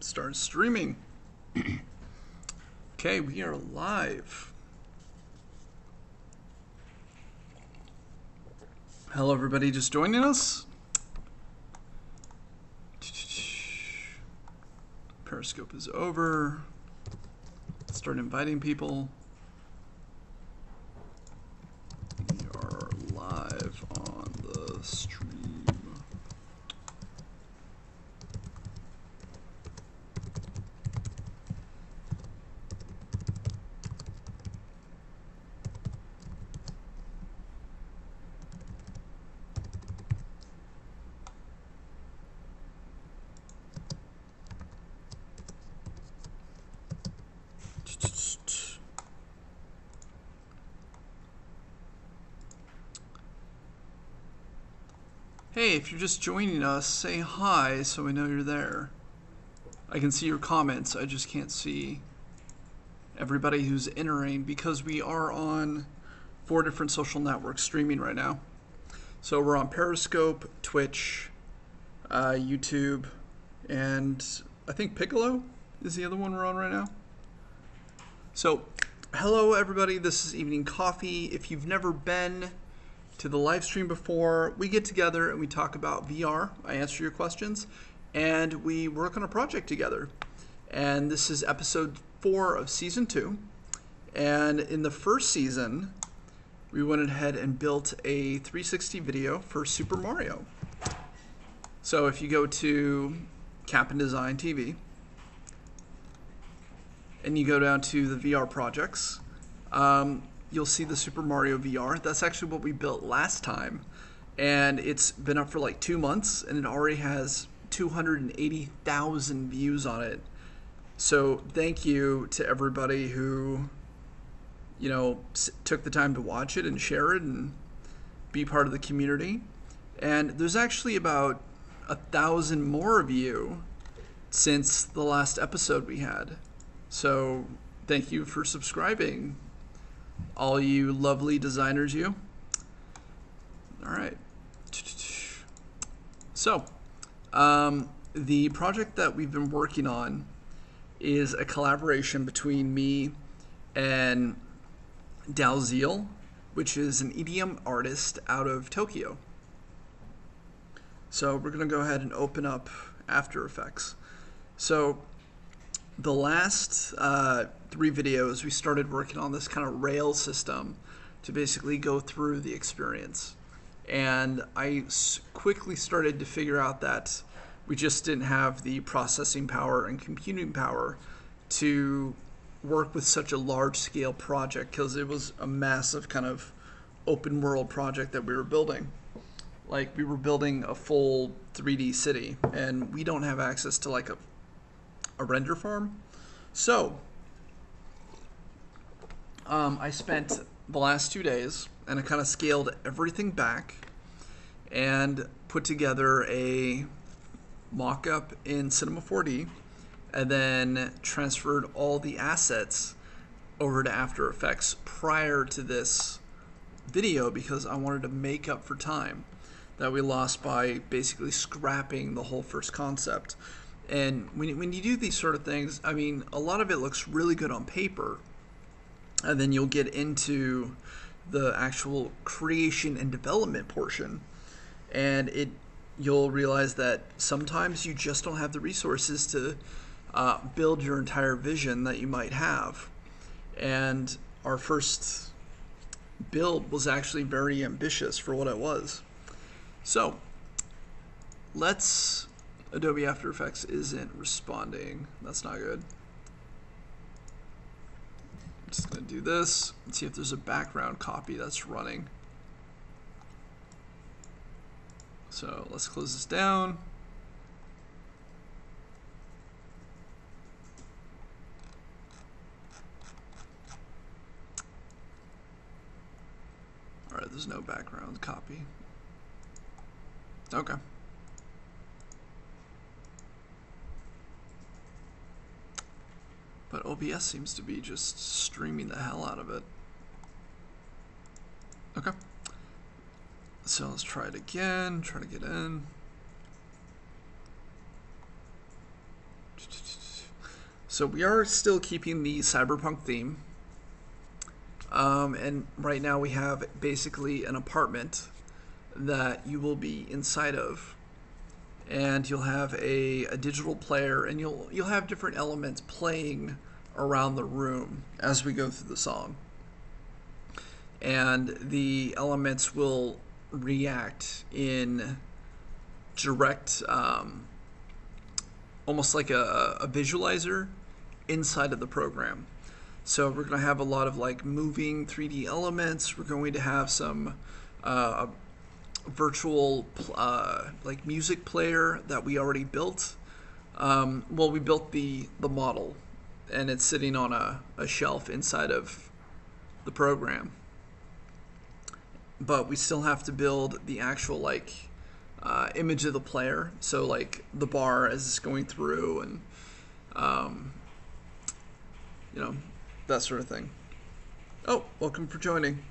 Start streaming. Okay, we are live. Hello, everybody just joining us. Periscope is over. Start inviting people. We are live on the stream. Hey, if you're just joining us, say hi so we know you're there. I can see your comments, I just can't see everybody who's entering because we are on 4 different social networks streaming right now. So we're on Periscope, Twitch, YouTube, and I think Piccolo is the other one we're on right now. So, hello everybody, this is Evening Coffee. If you've never been to the live stream before, we get together and we talk about VR. I answer your questions and we work on a project together. And this is episode 4 of season 2. And in the first season, we went ahead and built a 360 video for Super Mario. So if you go to CaponDesign TV and you go down to the VR projects, you'll see the Super Mario VR. That's actually what we built last time. And it's been up for like 2 months and it already has 280,000 views on it. So thank you to everybody who, you know, took the time to watch it and share it and be part of the community. And there's actually about 1,000 more of you since the last episode we had. So thank you for subscribing, all you lovely designers, you. All right. So, the project that we've been working on is a collaboration between me and Dalziel, which is an EDM artist out of Tokyo. So we're going to go ahead and open up After Effects. So the last 3 videos, we started working on this kind of rail system to basically go through the experience. And I quickly started to figure out that we just didn't have the processing power and computing power to work with such a large-scale project because it was a massive kind of open-world project that we were building. Like, we were building a full 3D city, and we don't have access to like a render farm. So I spent the last 2 days and I kind of scaled everything back and put together a mock-up in Cinema 4D and then transferred all the assets over to After Effects prior to this video because I wanted to make up for time that we lost by basically scrapping the whole first concept. And when you do these sort of things, I mean, a lot of it looks really good on paper, and then you'll get into the actual creation and development portion, and you'll realize that sometimes you just don't have the resources to build your entire vision that you might have. And our first build was actually very ambitious for what it was. So Adobe After Effects isn't responding. That's not good. I'm just going to do this and see if there's a background copy that's running. So let's close this down. All right, there's no background copy. Okay. But OBS seems to be just streaming the hell out of it. Okay. So let's try it again, try to get in. So we are still keeping the cyberpunk theme. And right now we have basically an apartment that you will be inside of. And you'll have a digital player, and you'll have different elements playing around the room as we go through the song. And the elements will react in direct, almost like a visualizer inside of the program. So we're going to have a lot of like moving 3D elements. We're going to have some virtual like music player that we already built. Well, we built the model, and it's sitting on a shelf inside of the program. But we still have to build the actual like image of the player. So like the bar as it's going through, and that sort of thing. Oh, welcome for joining.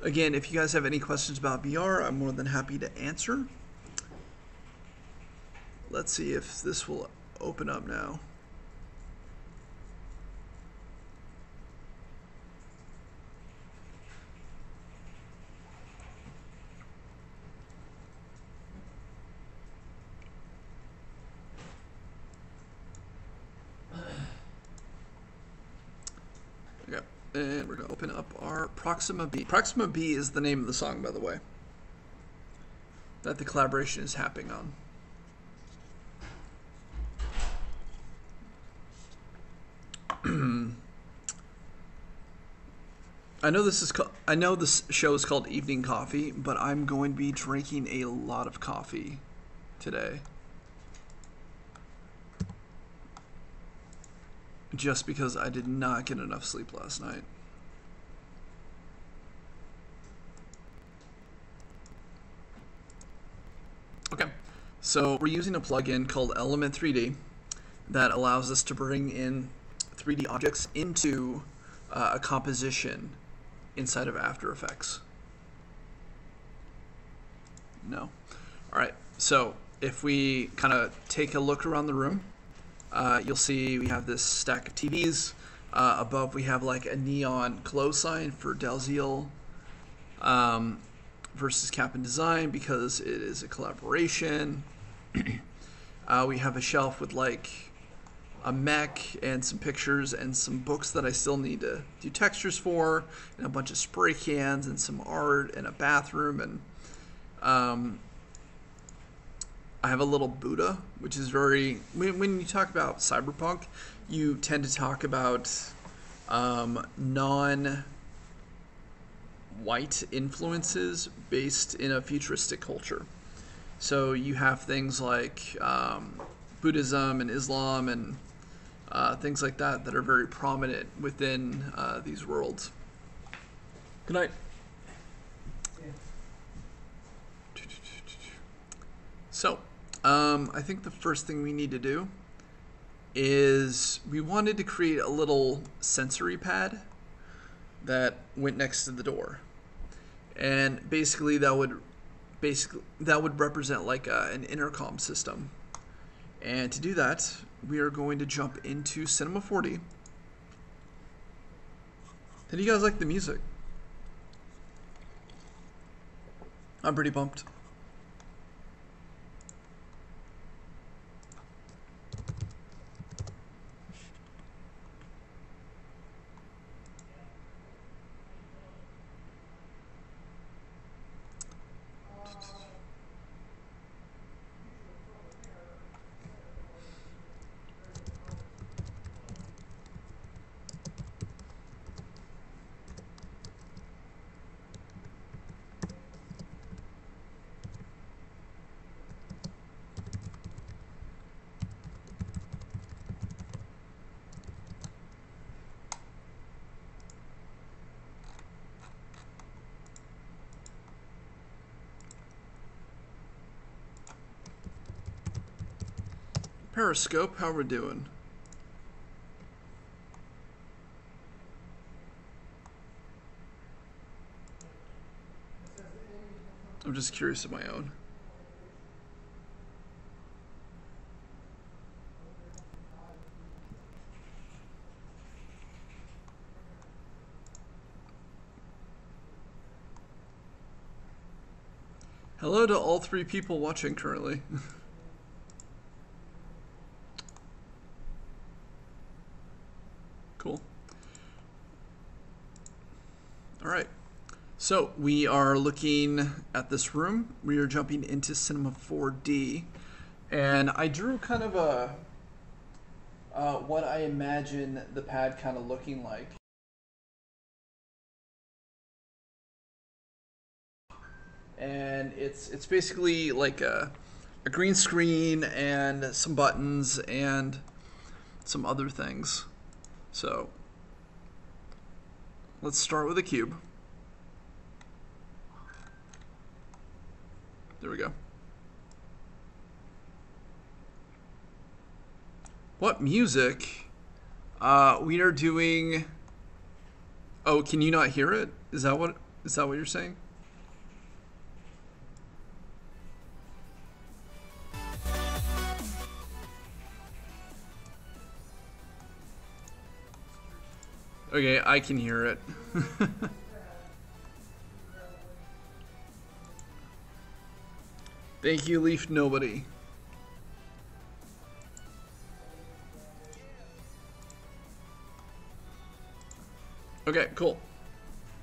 Again, if you guys have any questions about VR, I'm more than happy to answer. Let's see if this will open up now. And we're going to open up our Proxima B. Proxima B is the name of the song, by the way, that the collaboration is happening on. I know this show is called Evening Coffee, but I'm going to be drinking a lot of coffee today. Just because I did not get enough sleep last night. Okay, so we're using a plugin called Element 3D that allows us to bring in 3D objects into a composition inside of After Effects. No. All right, so if we kind of take a look around the room, you'll see we have this stack of TVs. Above we have like a neon close sign for Dalziel versus CaponDesign because it is a collaboration. We have a shelf with like a mech and some pictures and some books that I still need to do textures for, and a bunch of spray cans and some art and a bathroom, and I have a little Buddha, which is very... When you talk about cyberpunk, you tend to talk about non-white influences based in a futuristic culture. So you have things like Buddhism and Islam and things like that that are very prominent within these worlds. Good night. So, I think the first thing we need to do is we wanted to create a little sensory pad that went next to the door, and basically that would represent like an intercom system. And to do that, we are going to jump into Cinema 4D. How do you guys like the music? I'm pretty pumped. Periscope, how we're doing? I'm just curious of my own. Hello to all 3 people watching currently. Cool. All right. So we are looking at this room. We are jumping into Cinema 4D. And I drew kind of a what I imagine the pad kind of looking like. And it's basically like a green screen and some buttons and some other things. So let's start with a cube. There we go. What music? We are doing. Oh, can you not hear it? Is that what you're saying? Okay, I can hear it. Thank you, Leaf Nobody. Okay, cool.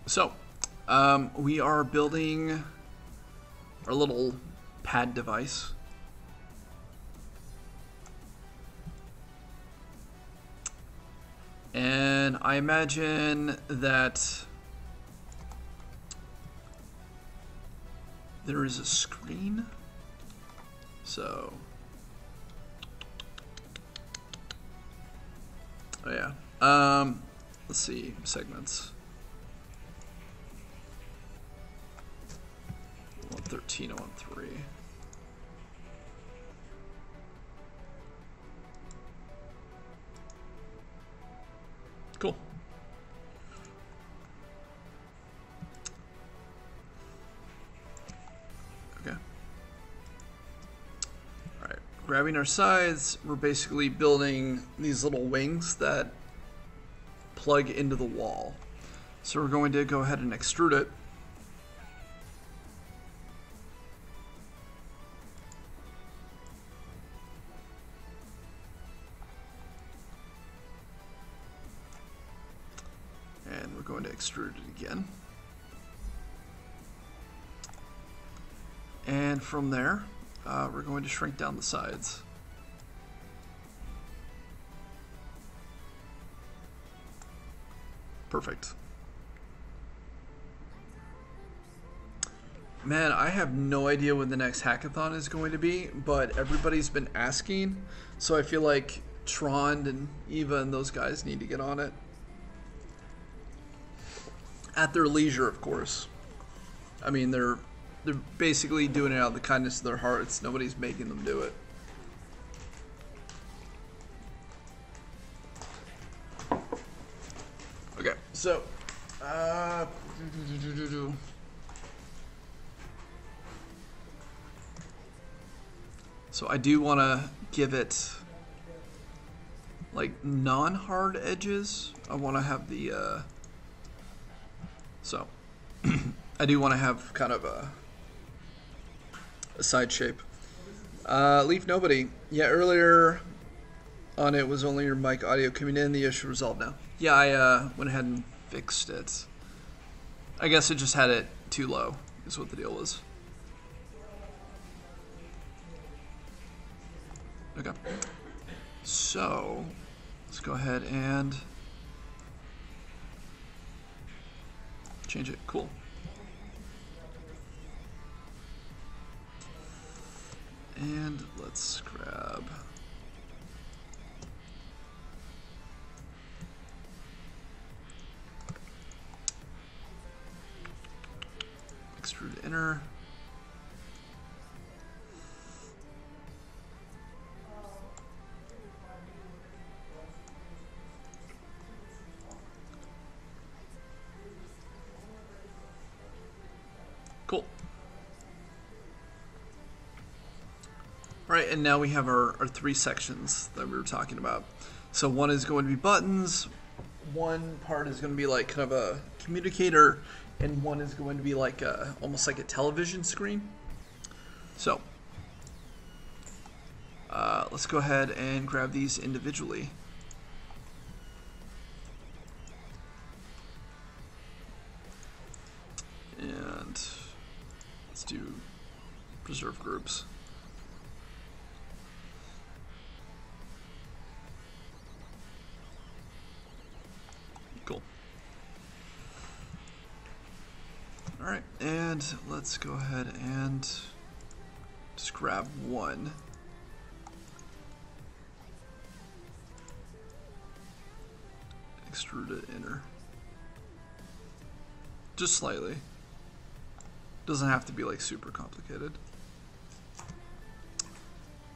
So, we are building our little pad device. And I imagine that there is a screen. So, oh yeah. Let's see, segments. 113, 113. Cool. Okay. All right. Grabbing our sides, we're basically building these little wings that plug into the wall. So we're going to go ahead and extrude it. And we're going to extrude it again. And from there, we're going to shrink down the sides. Perfect. Man, I have no idea when the next hackathon is going to be, but everybody's been asking, so I feel like Trond and Eva and those guys need to get on it. At their leisure, of course. I mean, they're basically doing it out of the kindness of their hearts. Nobody's making them do it. Okay, so so I do want to give it like non-hard edges. I want to have the so I do want to have kind of a side shape. Leaf Nobody. Yeah, earlier on it was only your mic audio coming in. The issue resolved now. Yeah, I went ahead and fixed it. I guess it just had it too low, is what the deal was. Okay. So, let's go ahead and change it. Cool. And let's grab extrude inner. Cool. All right, and now we have our 3 sections that we were talking about. So one is going to be buttons, one part is going to be like kind of a communicator, and one is going to be like almost like a television screen. So let's go ahead and grab these individually. And let's do preserve groups. Cool. All right, and let's go ahead and just grab one. Extrude it inner. Just slightly. Doesn't have to be like super complicated.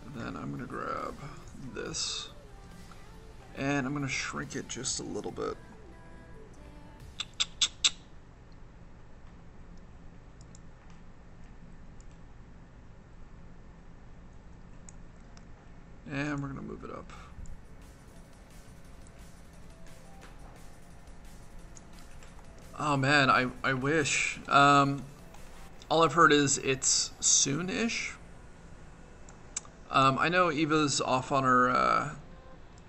And then I'm gonna grab this and I'm gonna shrink it just a little bit. And we're gonna move it up. Oh man, I wish. All I've heard is it's soon-ish. I know Eva's off on her,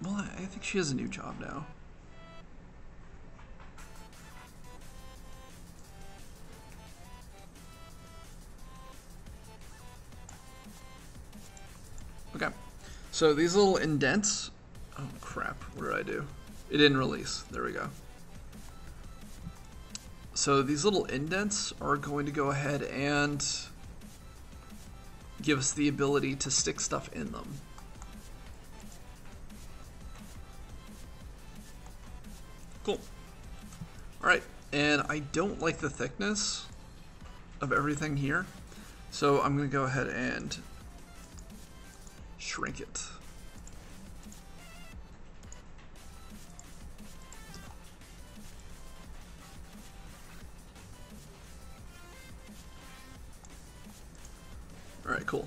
well, I think she has a new job now. Okay, so these little indents, oh crap, what did I do? It didn't release, there we go. So these little indents are going to go ahead and give us the ability to stick stuff in them. Cool. All right, and I don't like the thickness of everything here, so I'm going to go ahead and shrink it. All right, cool.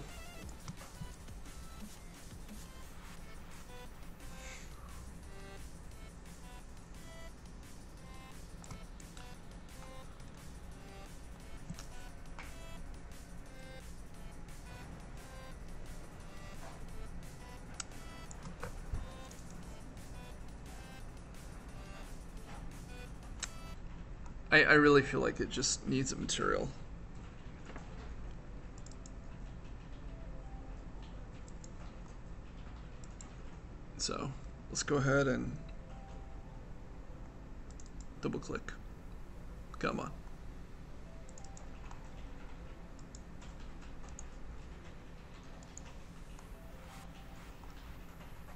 I really feel like it just needs a material. So let's go ahead and double click. Come on.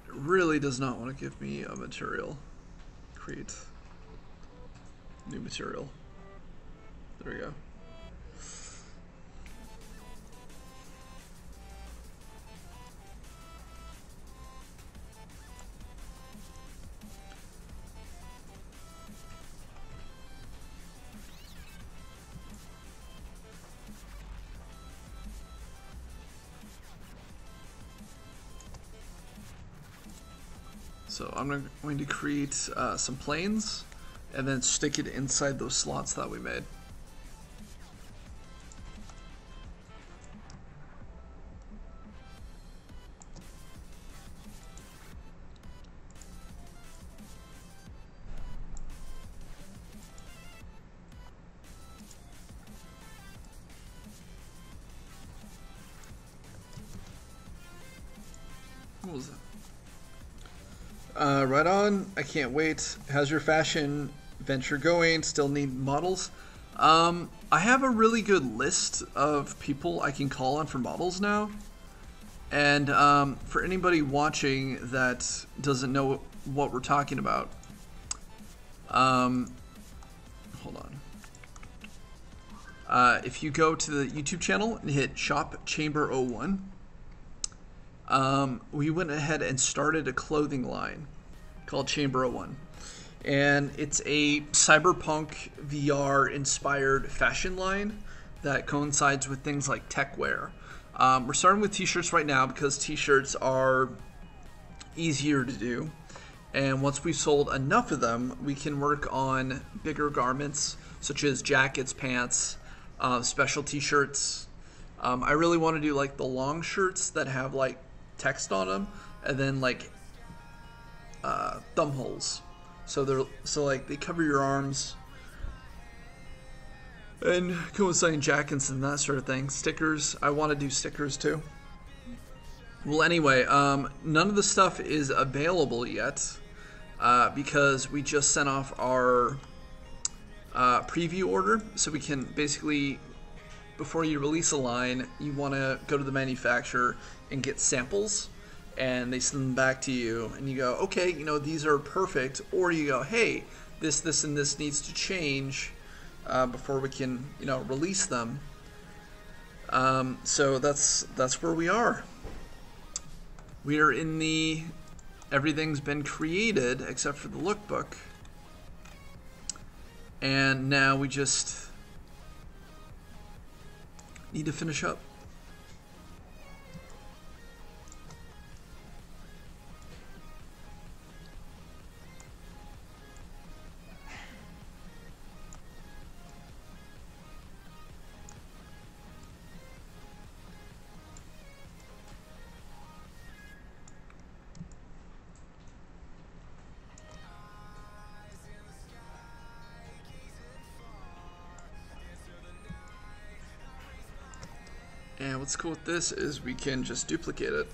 It really does not want to give me a material. Create new material. There we go. So I'm going to create some planes and then stick it inside those slots that we made. What was that? Right on. I can't wait. How's your fashion venture going? Still need models? I have a really good list of people I can call on for models now. And for anybody watching that doesn't know what we're talking about, hold on. If you go to the YouTube channel and hit Shop Chamber 01, we went ahead and started a clothing line called Chamber 01. And it's a cyberpunk VR inspired fashion line that coincides with things like tech wear. We're starting with t-shirts right now because t-shirts are easier to do. And once we've sold enough of them, we can work on bigger garments such as jackets, pants, special t-shirts, I really want to do like the long shirts that have like text on them, and then like thumb holes. So like they cover your arms, and coinciding jackets and that sort of thing. Stickers. I want to do stickers too. Well, anyway, none of the stuff is available yet because we just sent off our preview order. So we can basically, before you release a line, you want to go to the manufacturer and get samples, and they send them back to you, and you go, okay, you know, these are perfect, or you go, hey, this, and this needs to change before we can, you know, release them. So that's where we are. We are in the everything's been created except for the lookbook, and now we just need to finish up. And what's cool with this is we can just duplicate it,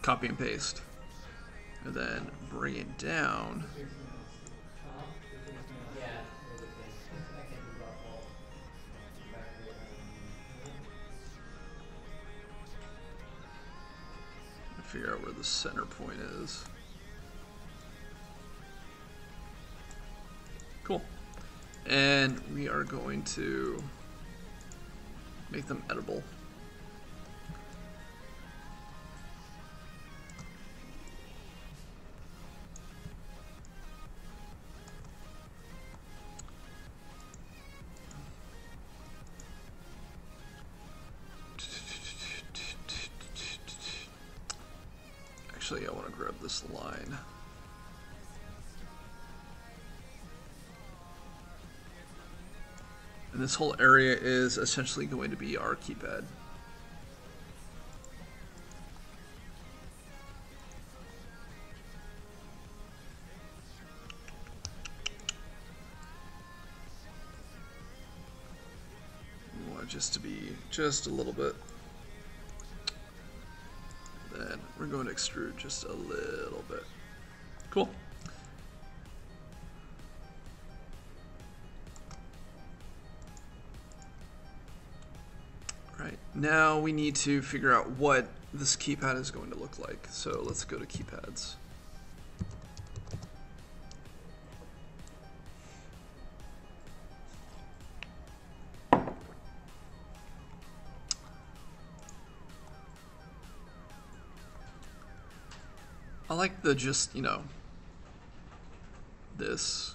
copy and paste, and then bring it down. Figure out where the center point is. Cool. And we are going to make them edible. Actually, I want to grab this line. And this whole area is essentially going to be our keypad. We want it just to be just a little bit. Then we're going to extrude just a little bit. Cool. Right, now we need to figure out what this keypad is going to look like. So let's go to keypads. I like the just, you know, this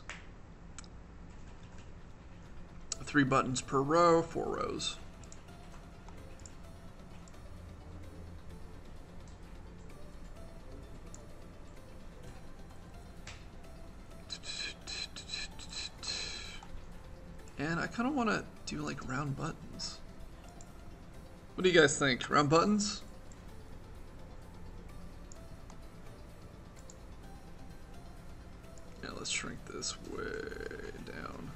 3 buttons per row, 4 rows. And I kind of want to do like round buttons. What do you guys think? Round buttons? Yeah, let's shrink this way down.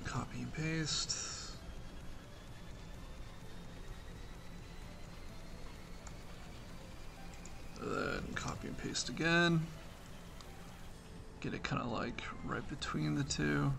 Copy and paste. And then copy and paste again. Get it kind of like right between the two.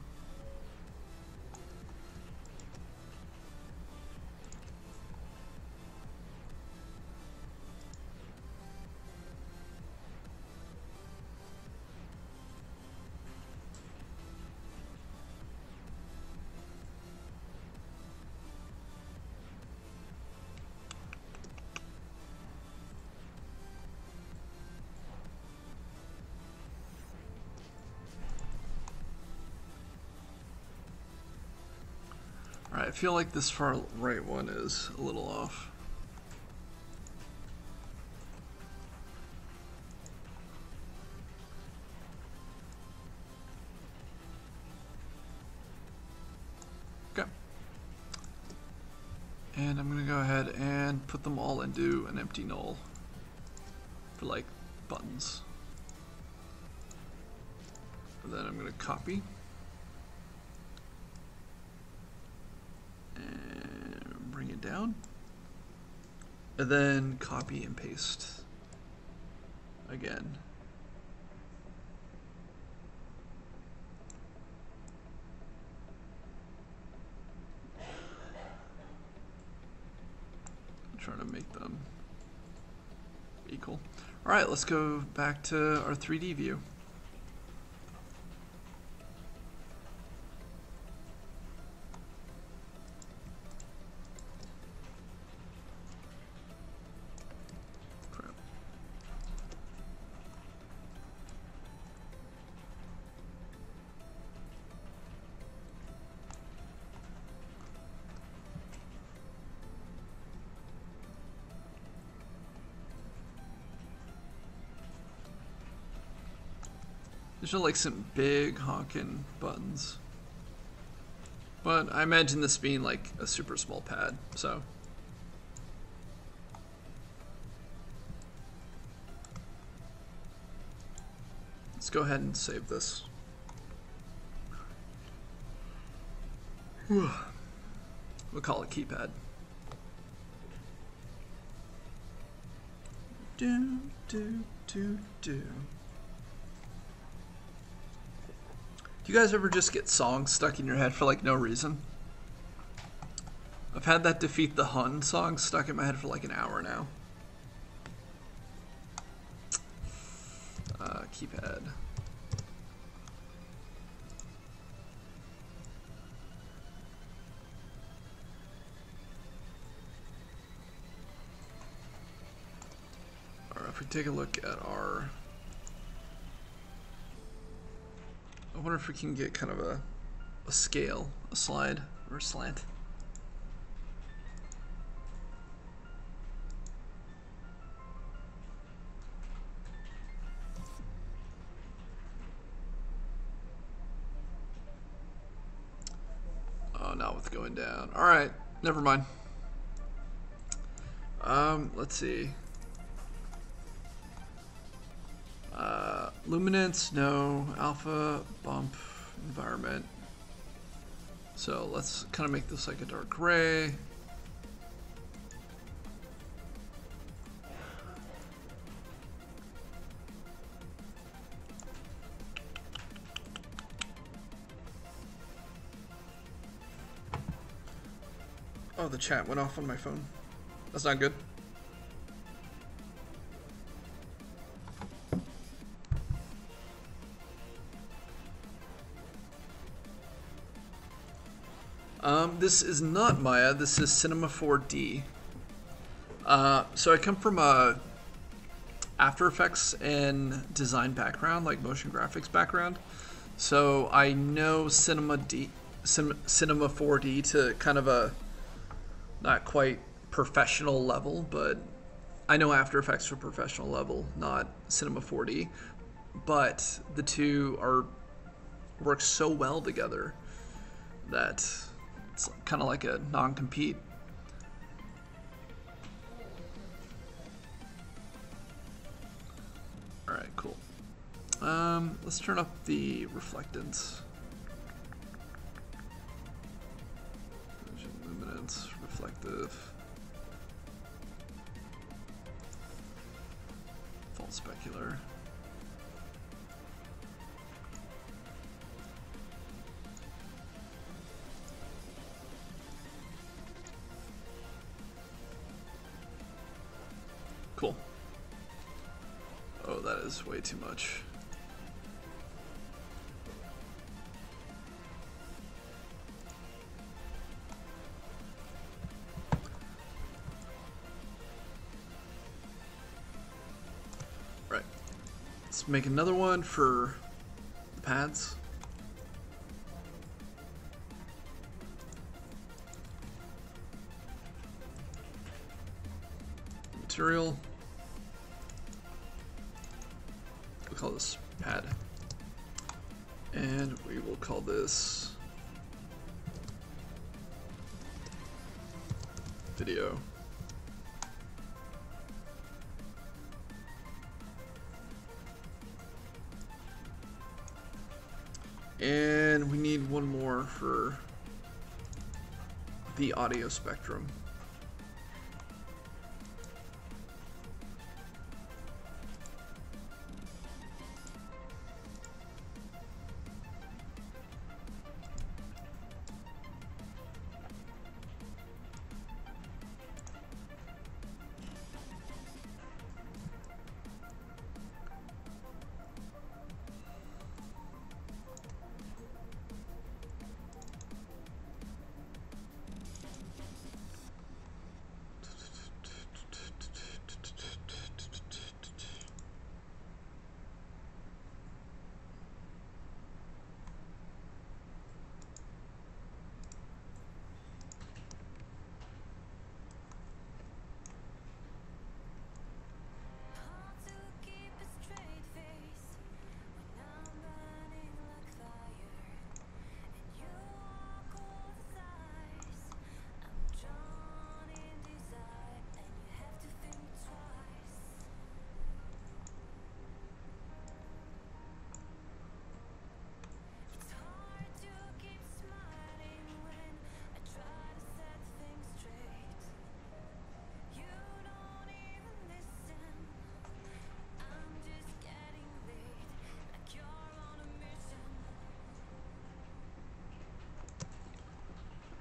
Alright, I feel like this far right one is a little off. Okay. And I'm gonna go ahead and put them all into an empty null for like buttons. And then I'm gonna copy. And bring it down. And then copy and paste again. I'm trying to make them equal. All right, let's go back to our 3D view. These are like some big honking buttons. But I imagine this being like a super small pad, so. Let's go ahead and save this. We'll call it keypad. Do, do, do, do. Do you guys ever just get songs stuck in your head for like no reason? I've had that Defeat the Hun song stuck in my head for like an hour now. Keypad. Alright, if we take a look at our... I wonder if we can get kind of a scale, a slide, or a slant. Oh, not with going down. All right, never mind. Let's see. Luminance, no. Alpha, bump, environment. So let's kind of make this like a dark gray. Oh, the chat went off on my phone. That's not good. This is not Maya, this is Cinema 4D. So I come from a After Effects and design background, like motion graphics background. So I know Cinema 4D to kind of a not quite professional level, but I know After Effects to a professional level, not Cinema 4D. But the two work so well together that it's kind of like a non-compete. All right, cool. Let's turn up the reflectance. Luminance, reflective, false specular. Cool. Oh, that is way too much. Right. Let's make another one for the pads. material. We'll call this pad. And we will call this video. And we need one more for the audio spectrum.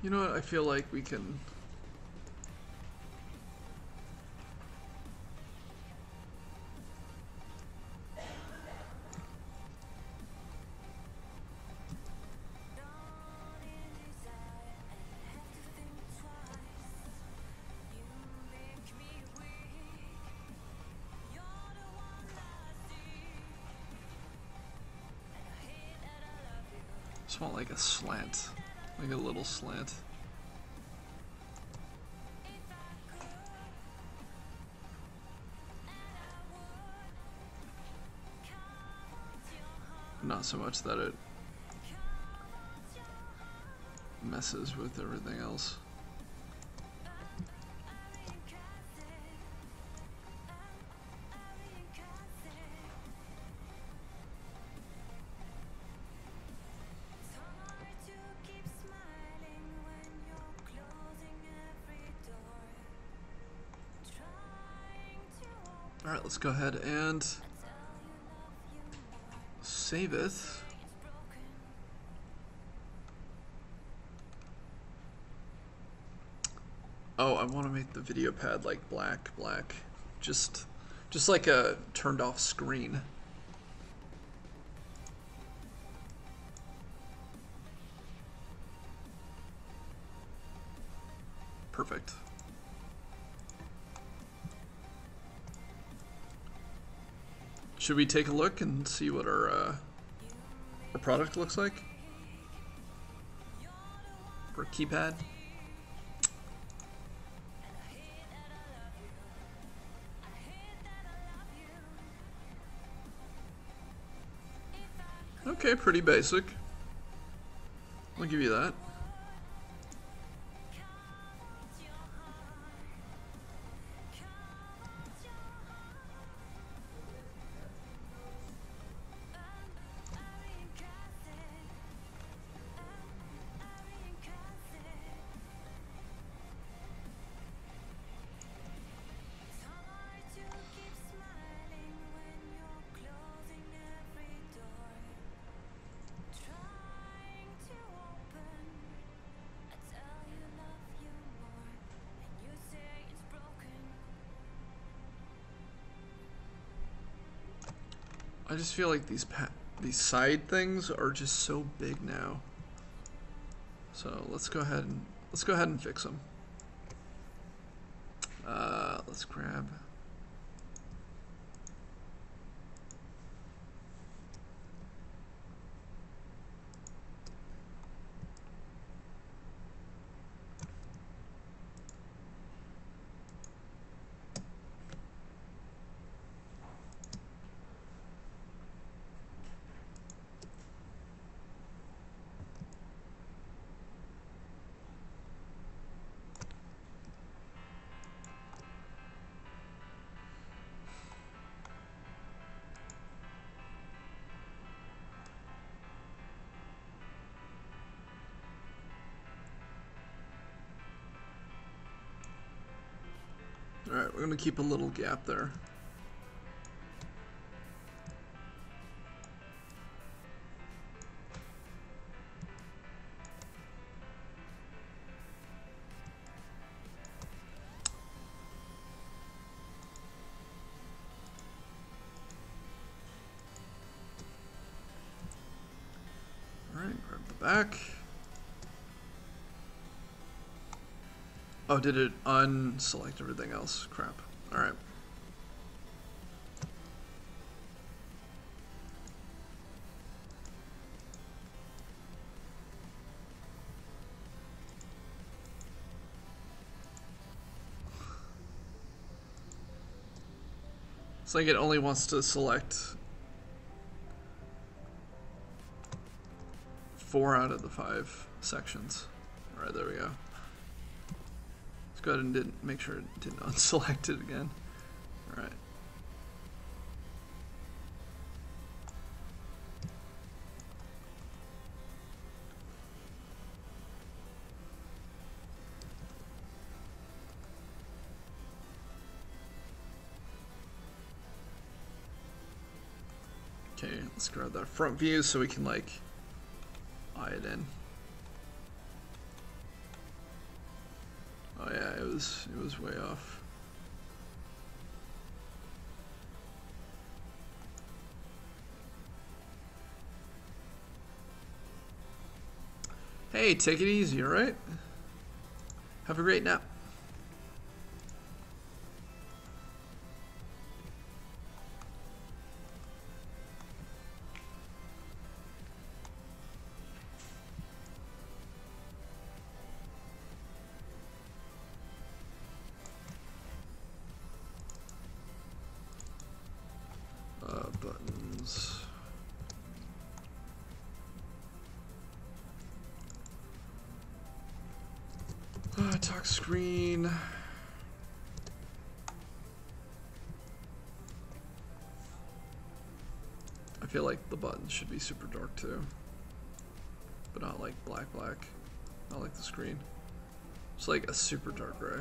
You know what, I feel like we can just want like a slant. Like a little slant. Not so much that it messes with everything else. All right, let's go ahead and save it. Oh, I want to make the video pad like black, just like a turned off screen. Perfect. Should we take a look and see what our product looks like for keypad? Okay, pretty basic. I'll give you that. I just feel like these side things are just so big now. So let's go ahead and fix them. Let's grab. All right, we're gonna keep a little gap there. All right, grab the back. Oh, did it unselect everything else? Crap. All right. It's like it only wants to select 4 out of the 5 sections. All right, there we go. Let's go ahead and make sure it didn't unselect it again. All right. Okay, let's grab that front view so we can like eye it in. Oh yeah, it was way off. Hey, take it easy, all right? Have a great nap. Buttons. Talk screen. I feel like the buttons should be super dark too, but not like black, not like the screen. It's like a super dark gray.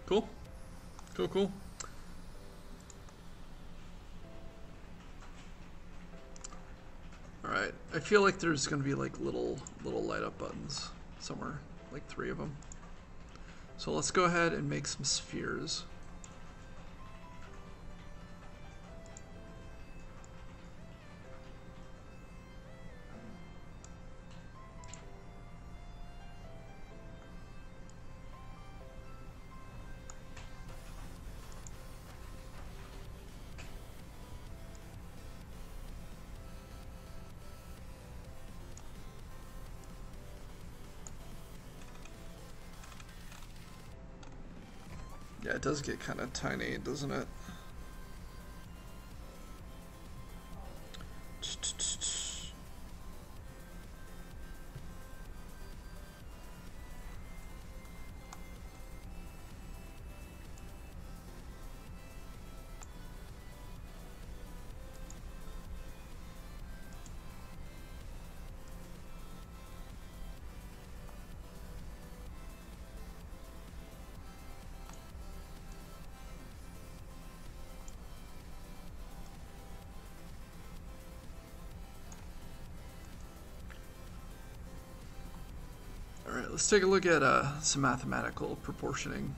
Cool. Cool, cool. All right. I feel like there's going to be like little light up buttons somewhere, like 3 of them. So let's go ahead and make some spheres. Yeah, it does get kind of tiny, doesn't it? Alright, let's take a look at some mathematical proportioning.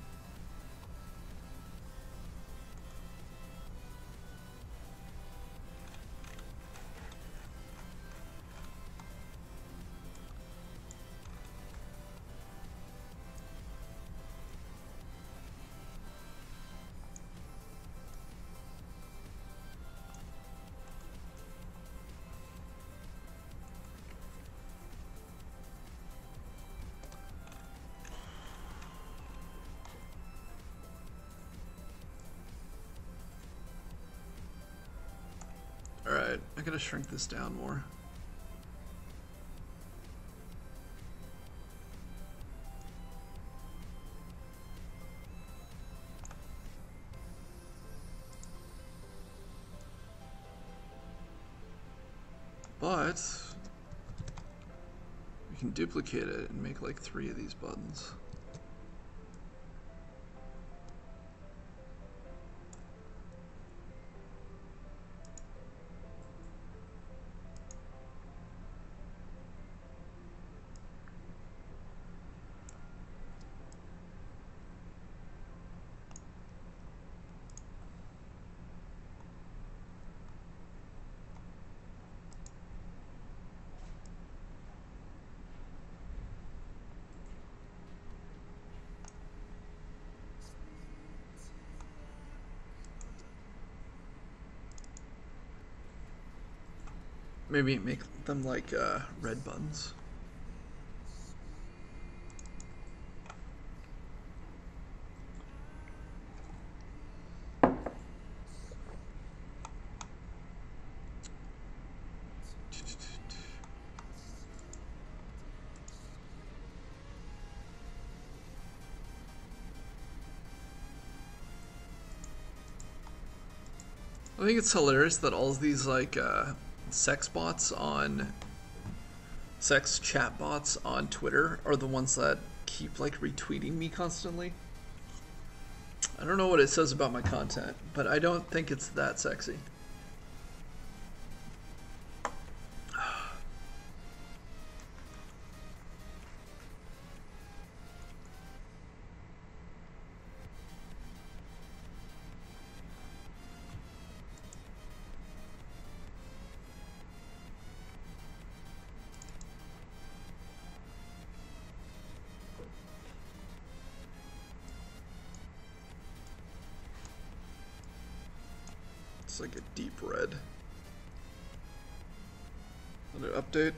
Alright, I gotta shrink this down more. but we can duplicate it and make like 3 of these buttons. Maybe make them like red buttons. I think it's hilarious that all of these like sex chat bots on Twitter are the ones that keep like retweeting me constantly. I don't know what it says about my content, but I don't think it's that sexy. It's like a deep red. Another update.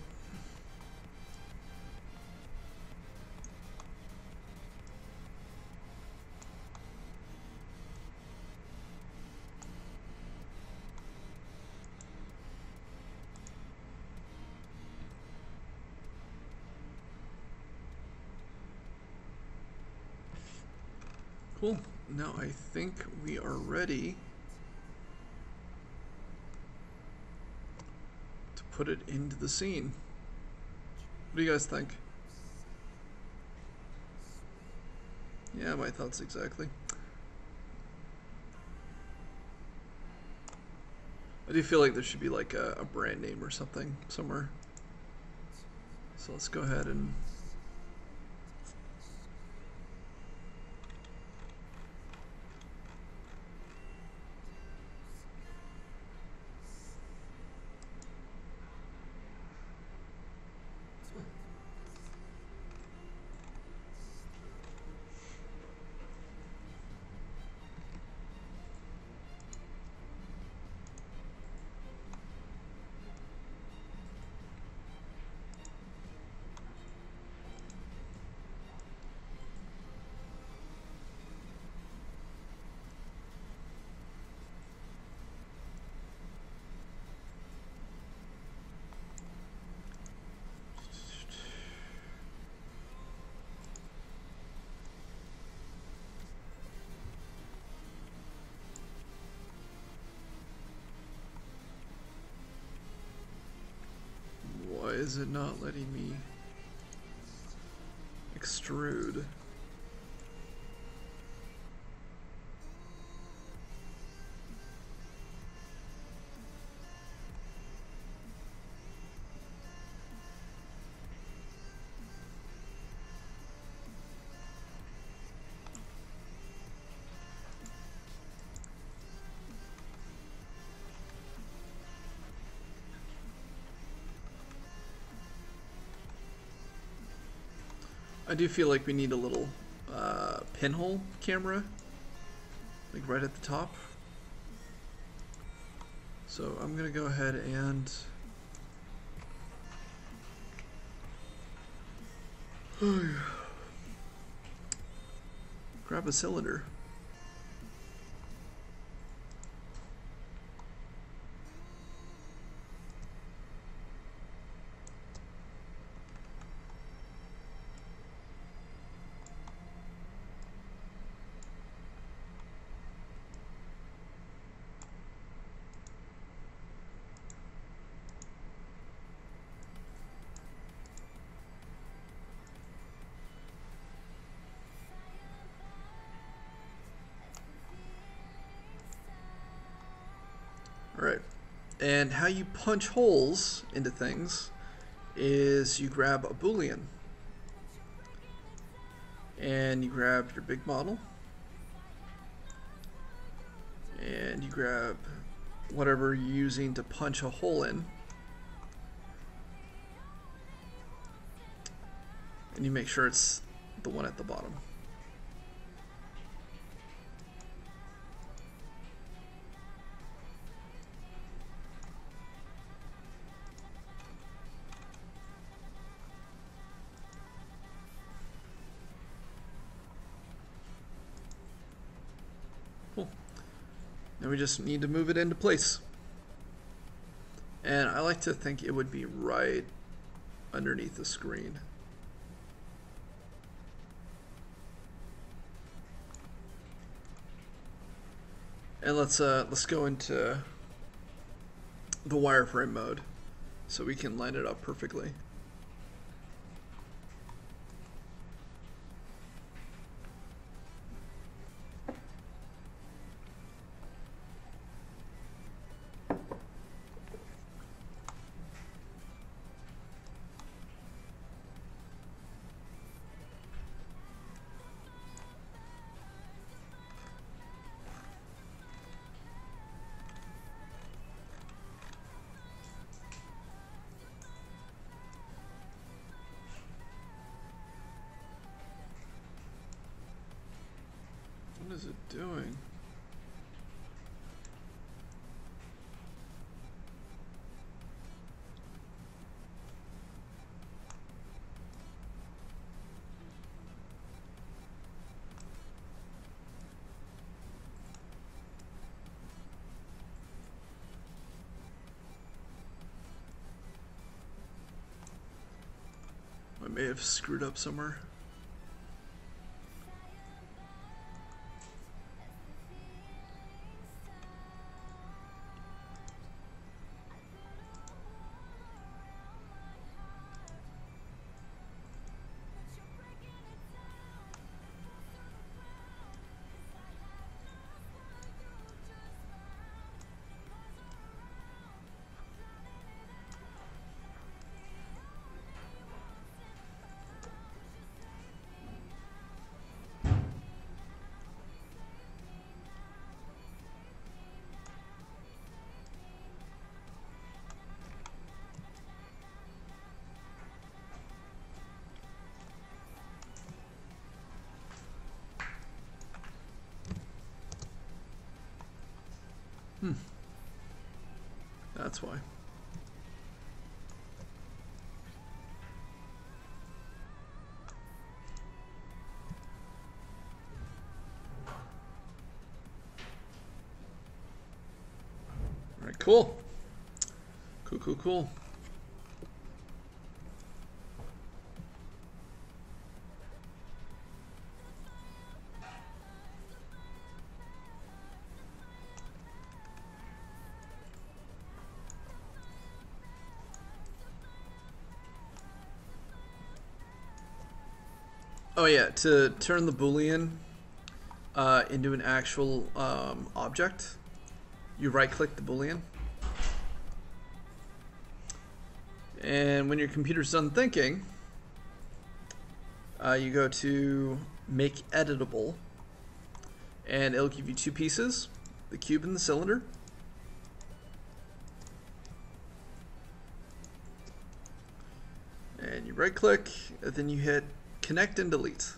Cool. Now I think we are ready to put it into the scene. What do you guys think? Yeah, my thoughts exactly. I do feel like there should be like a brand name or something somewhere. So let's go ahead and why is it not letting me extrude? I do feel like we need a little pinhole camera, like right at the top. So I'm gonna go ahead and grab a cylinder. And how you punch holes into things is you grab a Boolean and you grab your big model and you grab whatever you're using to punch a hole in, and you make sure it's the one at the bottom. Cool. Now we just need to move it into place. And I like to think it would be right underneath the screen. And let's go into the wireframe mode so we can line it up perfectly. What is it doing? I may have screwed up somewhere. That's why. All right, cool. Cool. Oh yeah, to turn the Boolean into an actual object, you right-click the Boolean. And when your computer's done thinking, you go to Make Editable, and it'll give you two pieces, the cube and the cylinder. And you right-click, and then you hit Connect and Delete.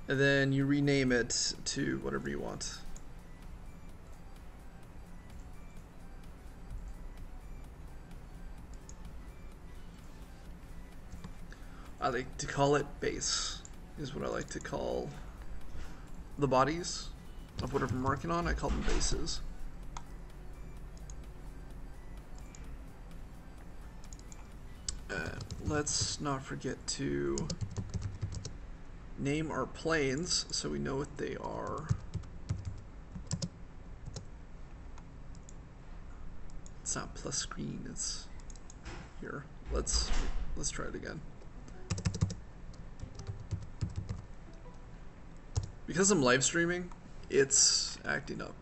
And then you rename it to whatever you want. I like to call it base, is what I like to call the bodies of whatever I'm working on. I call them bases. Let's not forget to name our planes so we know what they are. It's not plus screen, it's here. Let's try it again. Because I'm live streaming, it's acting up.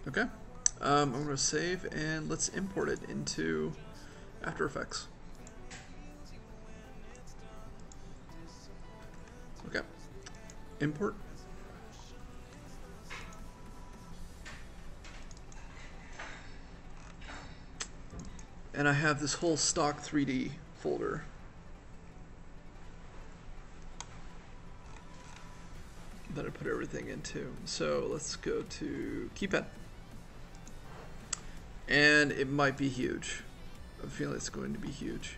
Okay, I'm going to save and let's import it into After Effects. Okay, import. And I have this whole stock 3D folder. That I put everything into. So let's go to Keypad. And it might be huge. I feel it's going to be huge.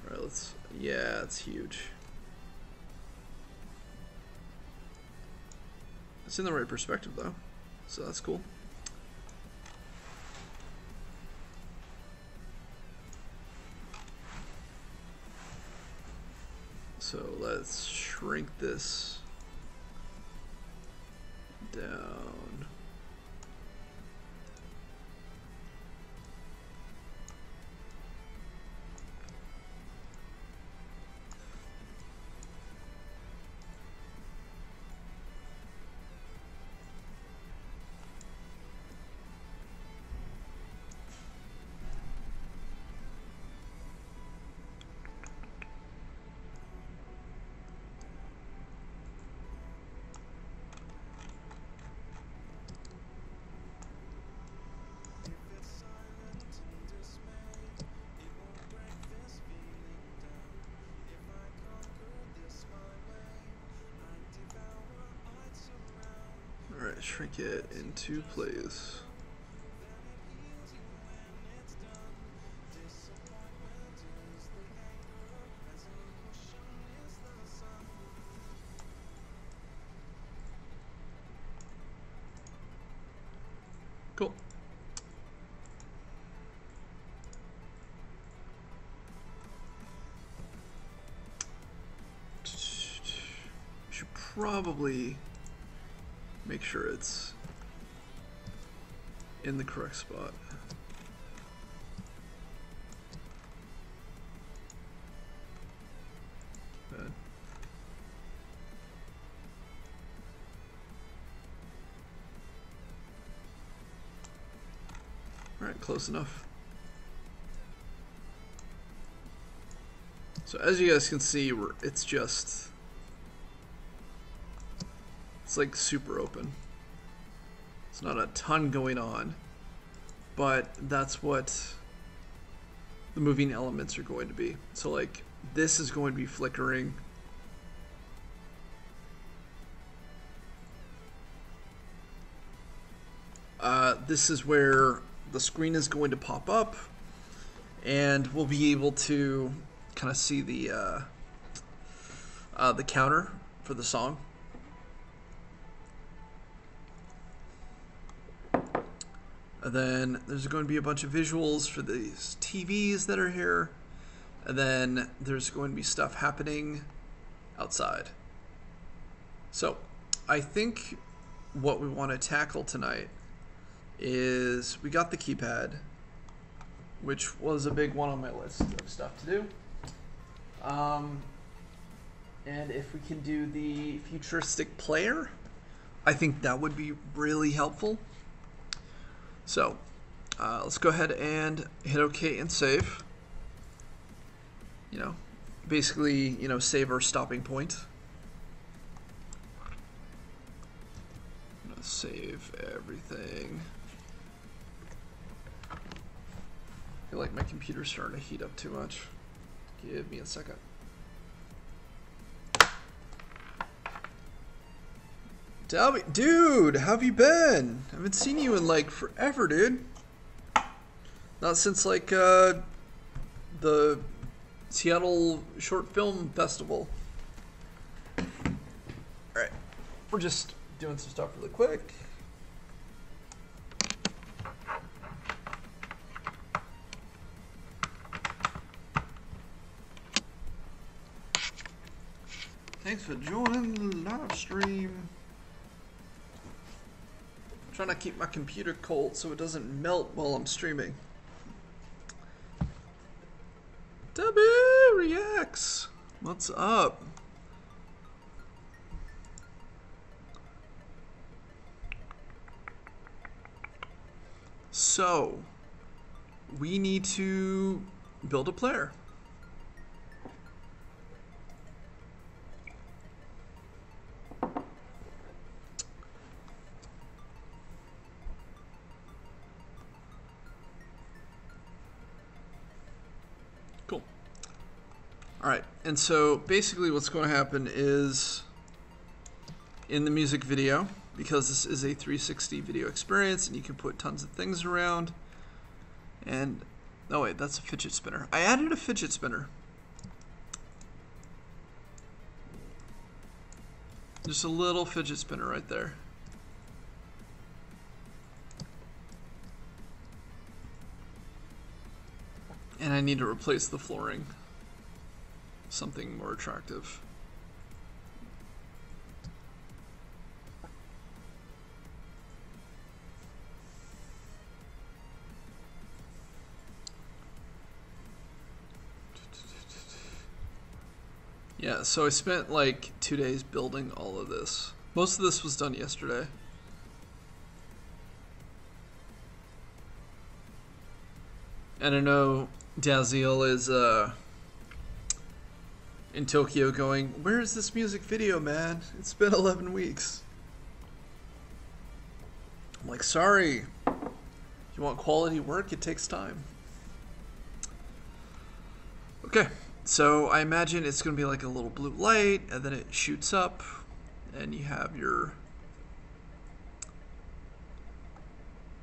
All right, let's, yeah, it's huge. It's in the right perspective though, so that's cool. So let's shrink this down. Alright, shrink it into place. Cool. Should probably make sure it's in the correct spot. Bad. All right, close enough. So as you guys can see, it's just, it's like super open. It's not a ton going on, but that's what the moving elements are going to be. So like this is going to be flickering. This is where the screen is going to pop up, and we'll be able to kind of see the counter for the song. And then there's going to be a bunch of visuals for these TVs that are here. And then there's going to be stuff happening outside. So I think what we want to tackle tonight is we got the keypad, which was a big one on my list of stuff to do. And if we can do the futuristic player, I think that would be really helpful. So let's go ahead and hit OK and save. You know, basically, you know, save our stopping point. I'm gonna save everything. I feel like my computer's starting to heat up too much. Give me a second. Dalby, dude, how have you been? I haven't seen you in like forever, dude. Not since like the Seattle Short Film Festival. Alright, we're just doing some stuff really quick. Thanks for joining the live stream. I'm Trying to keep my computer cold so it doesn't melt while I'm streaming. W reacts. What's up? So, we need to build a player. Cool. All right, and so basically what's going to happen is in the music video, because this is a 360 video experience and you can put tons of things around, and oh wait, that's a fidget spinner. I added a fidget spinner. Just a little fidget spinner right there. And I need to replace the flooring. Something more attractive. Yeah, so I spent like 2 days building all of this. Most of this was done yesterday. And I know Daziel is in Tokyo going, where is this music video, man? It's been 11 weeks. I'm like, sorry. If you want quality work, it takes time. Okay, so I imagine it's going to be like a little blue light, and then it shoots up, and you have your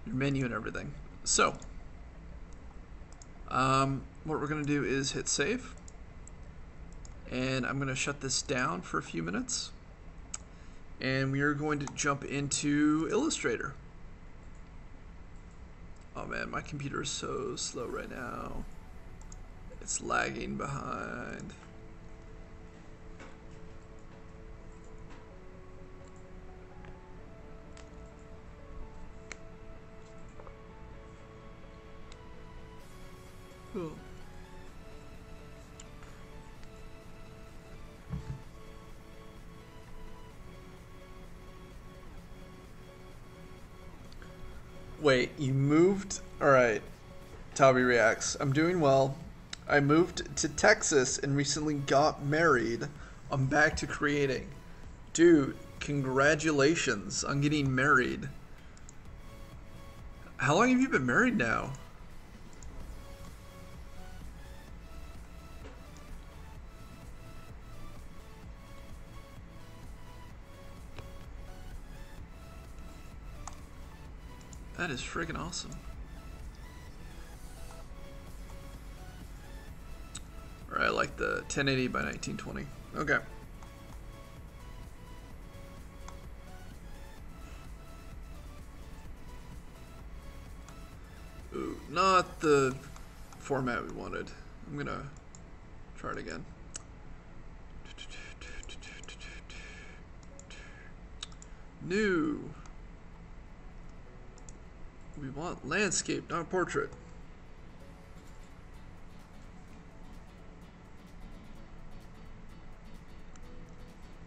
menu and everything. So, what we're going to do is hit save. And I'm going to shut this down for a few minutes. And we are going to jump into Illustrator. Oh man, my computer is so slow right now. It's lagging behind. Cool. Wait, you moved? Alright. Tabi reacts. I'm doing well. I moved to Texas and recently got married. I'm back to creating. Dude, congratulations on getting married. How long have you been married now? That is friggin' awesome. Alright, I like the 1080 by 1920. Okay. Ooh, not the format we wanted. I'm gonna try it again. New. We want landscape, not portrait.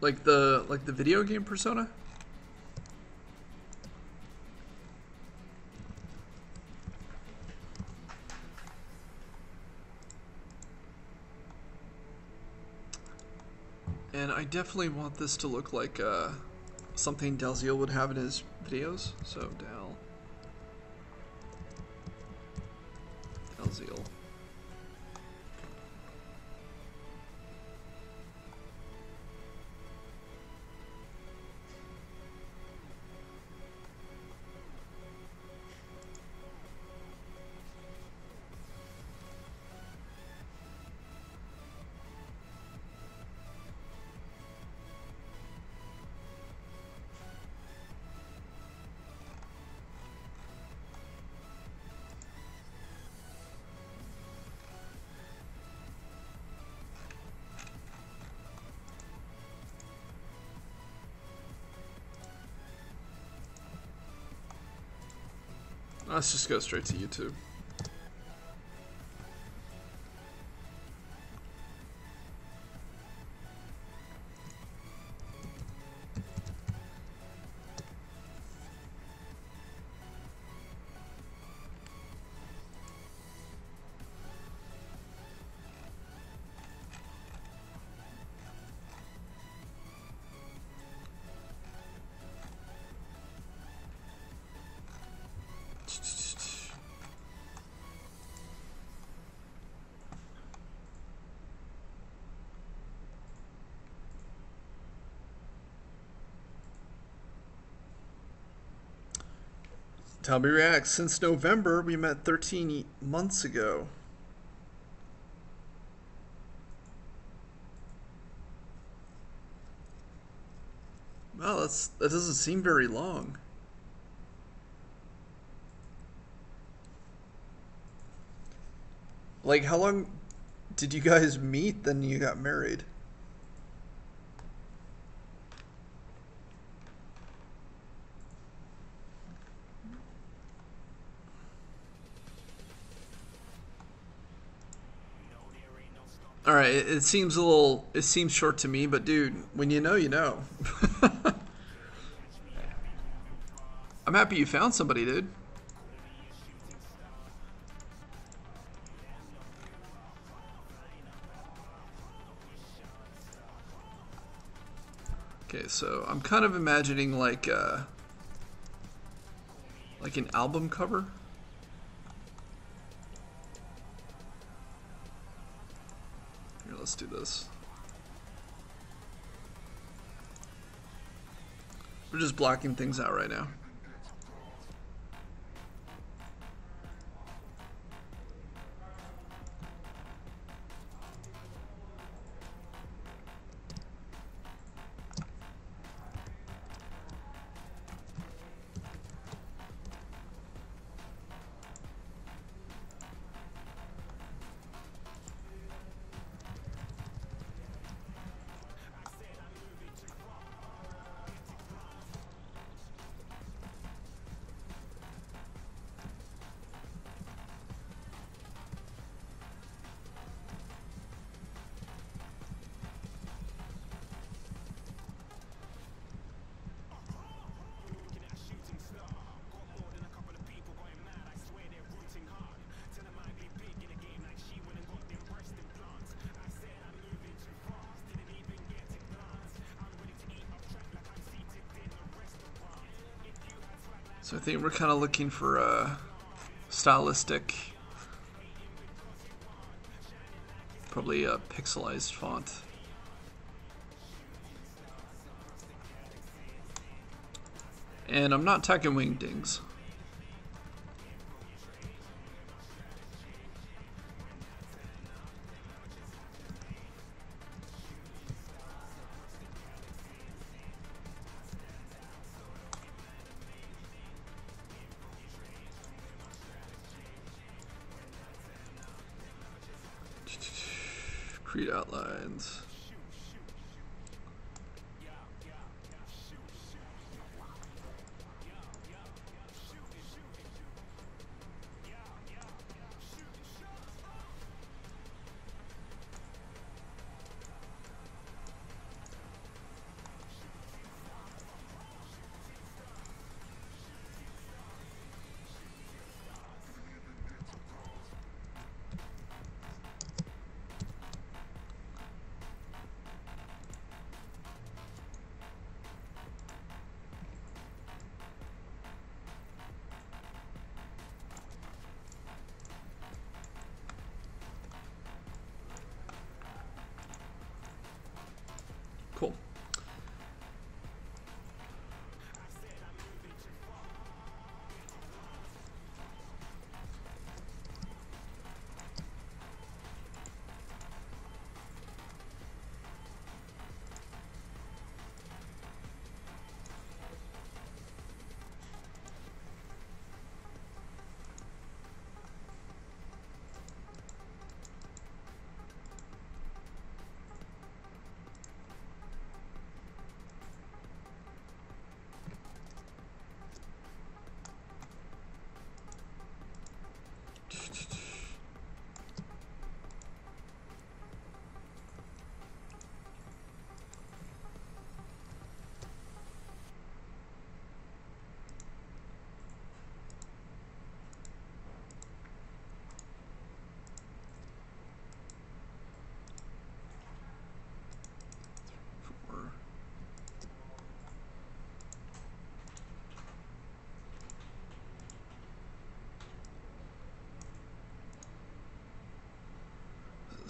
Like the video game Persona? And I definitely want this to look like something Daziel would have in his videos. So Daziel. Let's just go straight to YouTube. Toby reacts. Since November, we met 13 months ago. Wow, that doesn't seem very long. Like, how long did you guys meet, then you got married? All right, it seems short to me, but dude, when you know, you know. I'm happy you found somebody, dude. Okay, so I'm kind of imagining like an album cover. Here, let's do this. We're just blocking things out right now. So I think we're kind of looking for a stylistic, probably a pixelized font. And I'm not tagging wingdings. Create outlines.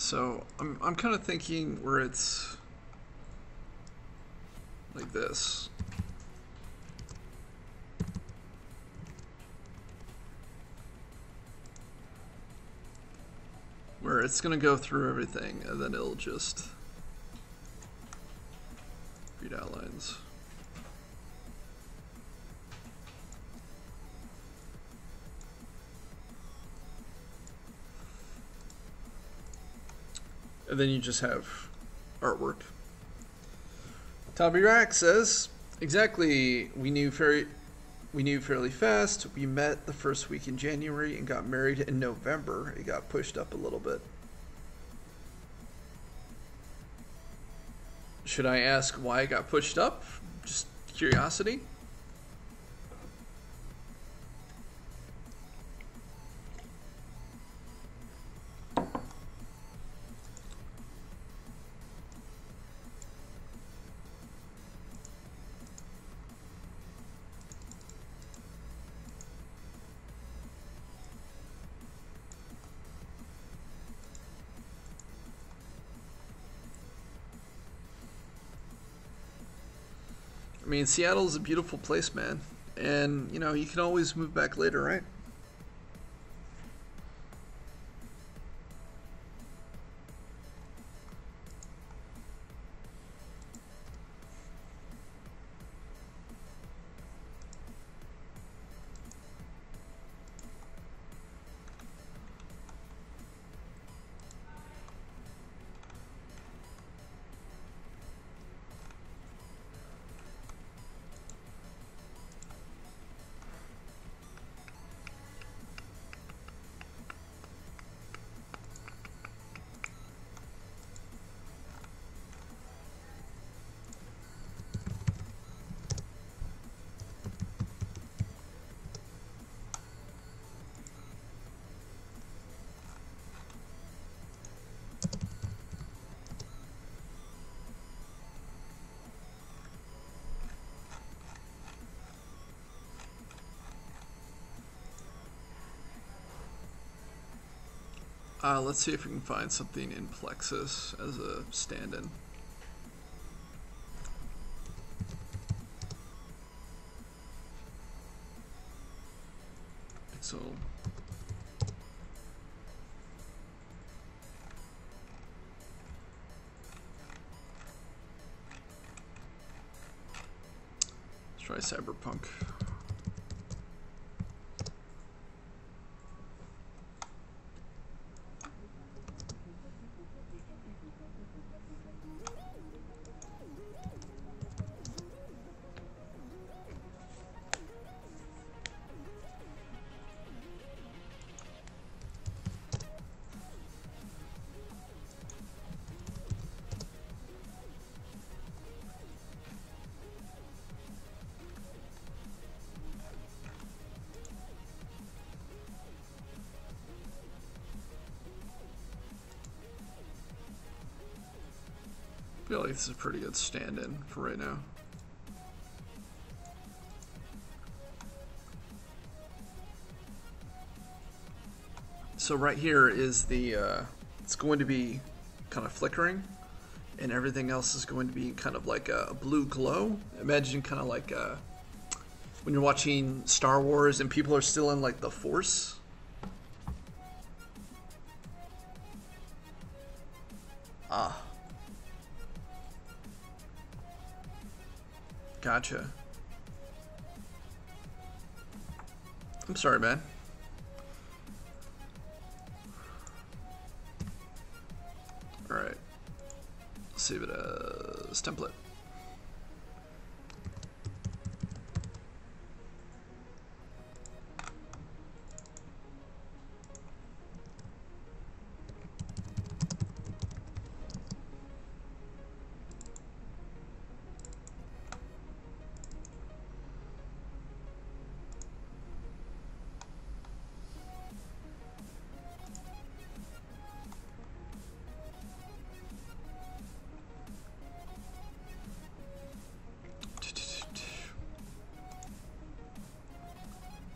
So I'm kind of thinking where it's like this. Where it's going to go through everything and then it'll just read outlines. And then you just have artwork. Tommy Rack says, exactly, we knew fairly fast. We met the first week in January and got married in November. It got pushed up a little bit. Should I ask why it got pushed up? Just curiosity. I mean, Seattle's a beautiful place, man. And, you know, you can always move back later, right? Let's see if we can find something in Plexus as a stand-in. So let's try Cyberpunk. I feel like this is a pretty good stand-in for right now. So right here is the, it's going to be kind of flickering, and everything else is going to be kind of like a blue glow. Imagine kind of like when you're watching Star Wars and people are still in like the Force. Ah. Gotcha. I'm sorry, man. Alright. Save it as template.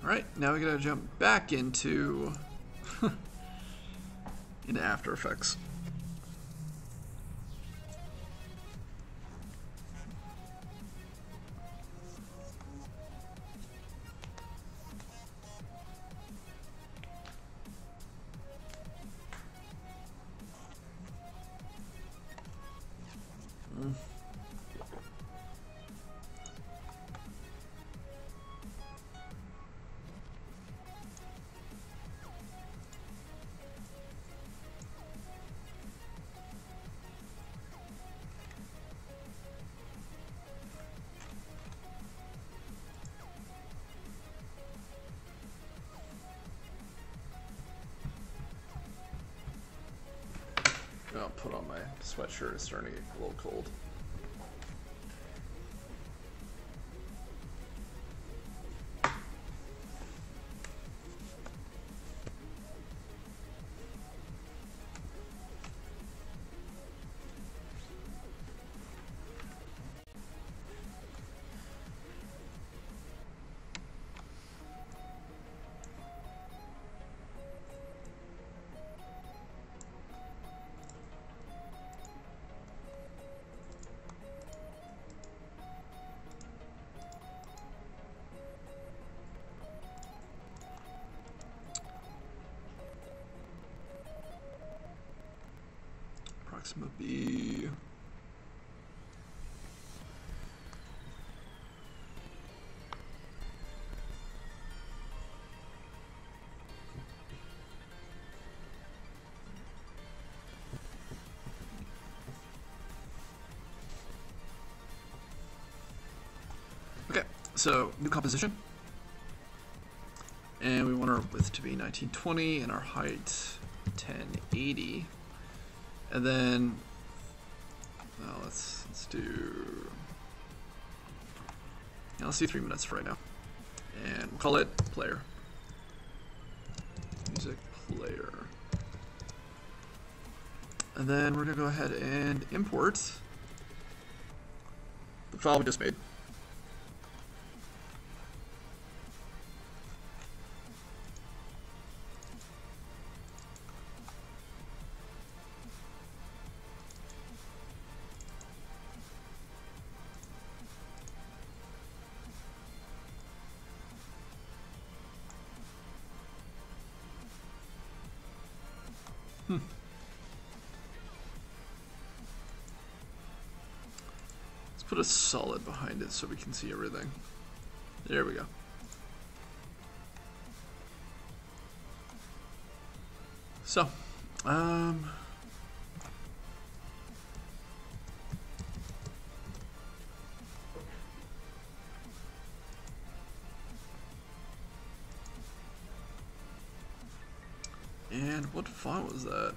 Alright, now we gotta jump back into After Effects. put on my sweatshirt. It's starting to get a little cold. Proxima B. Okay, so new composition. And we want our width to be 1920 and our height 1080. And then, well, let's do, yeah, let's do 3 minutes for right now. And we'll call it player. Music player. And then we're gonna go ahead and import the file we just made. Let's put a solid behind it so we can see everything. There we go. So, and what font was that?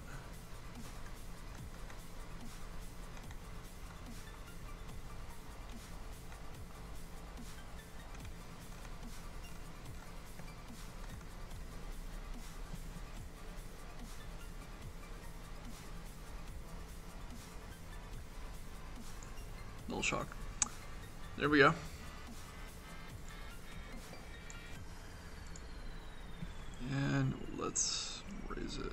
Null shock. There we go. And let's raise it.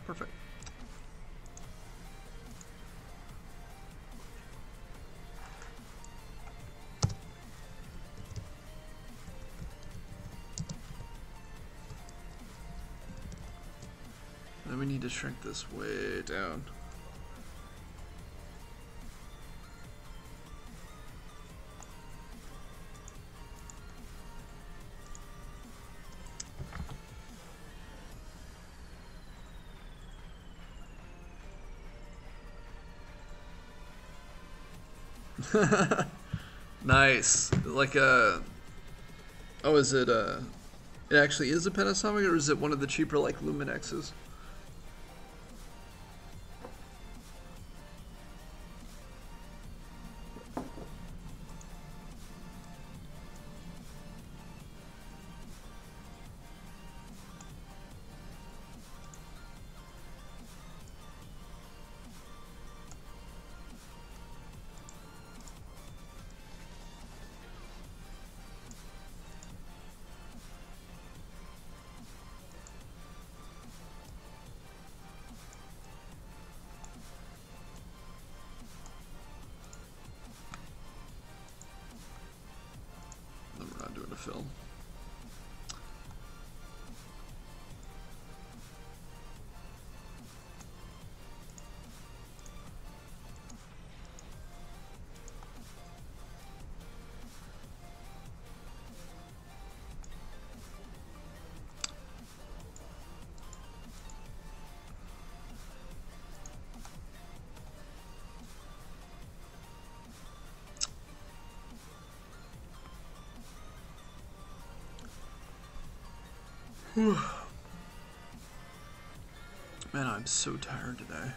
Perfect. Then we need to shrink this way down. Nice. Like a, oh, is it a, it actually is a Panasonic, or is it one of the cheaper like Luminexes? Fill. Man, I'm so tired today.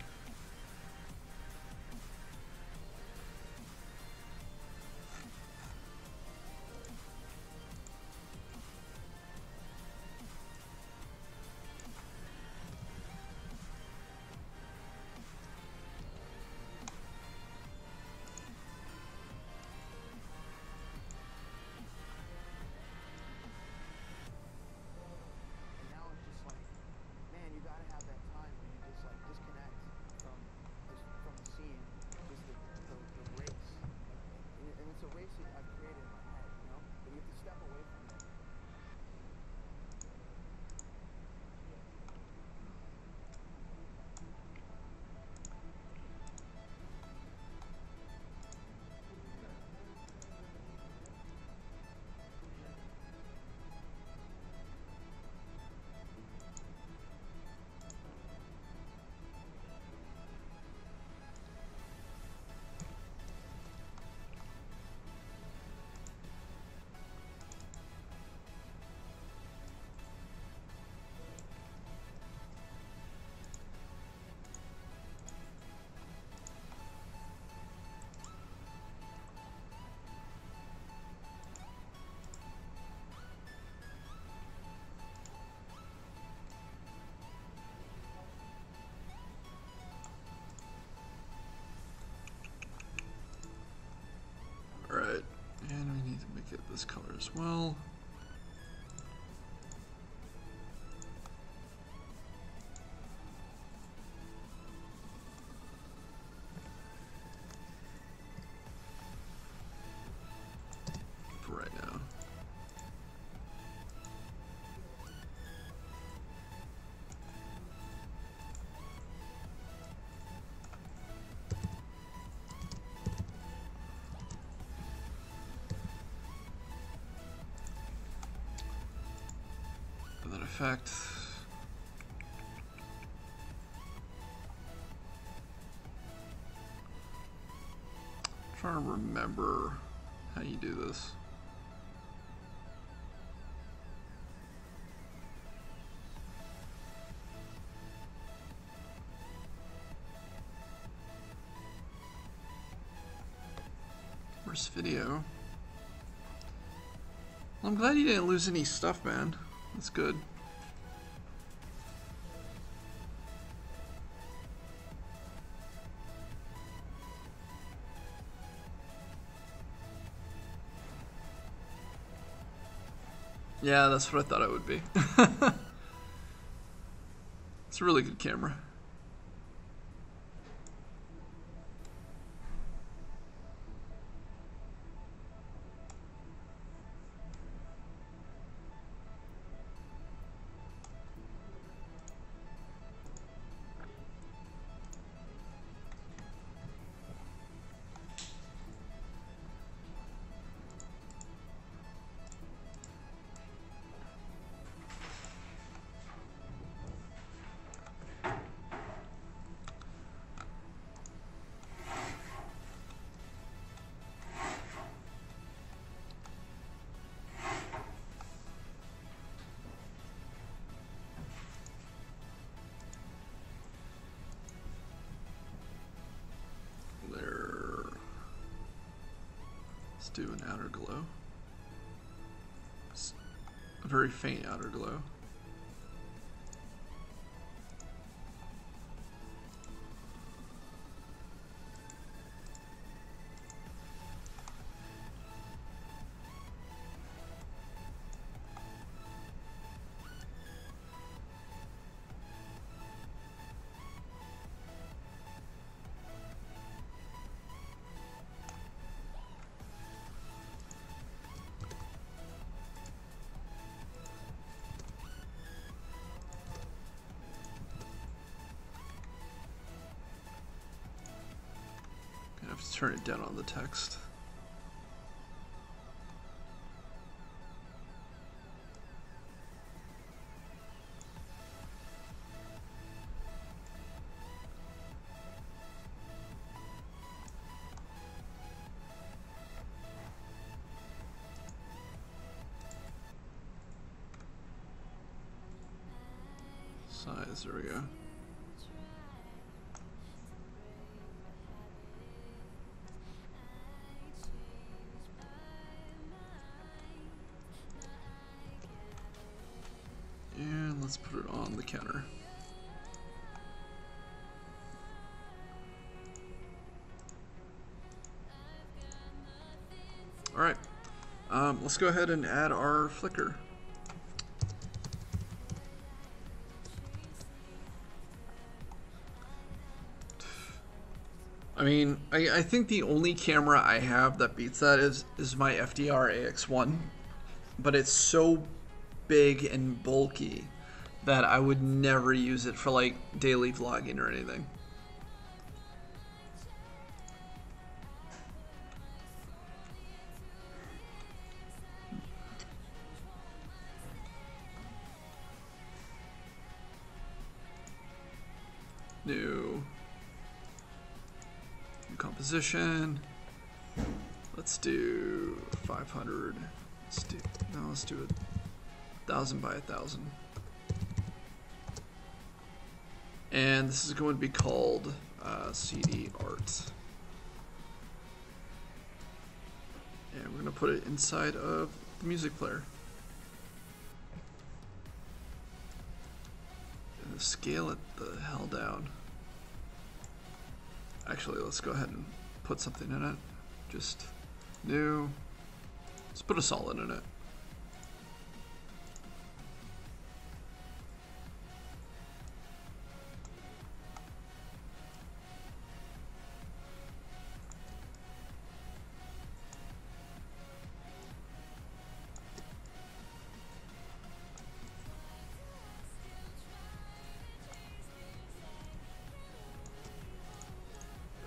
Alright, and we need to make it this color as well. For right now. That effect. I'm trying to remember how you do this. Where's video? Well, I'm glad you didn't lose any stuff, man. That's good. Yeah, that's what I thought it would be. It's a really good camera. Let's do an outer glow. A very faint outer glow. I have to turn it down on the text. size. There we go. And let's put it on the counter. All right, let's go ahead and add our flicker. I mean, I think the only camera I have that beats that is my FDR AX1, but it's so big and bulky that I would never use it for like daily vlogging or anything. New composition. Let's do 500. Let's do 1,000 by 1,000. And this is going to be called CD art. And we're going to put it inside of the music player. And scale it the hell down. Actually, let's go ahead and put something in it. Just new. Let's put a solid in it.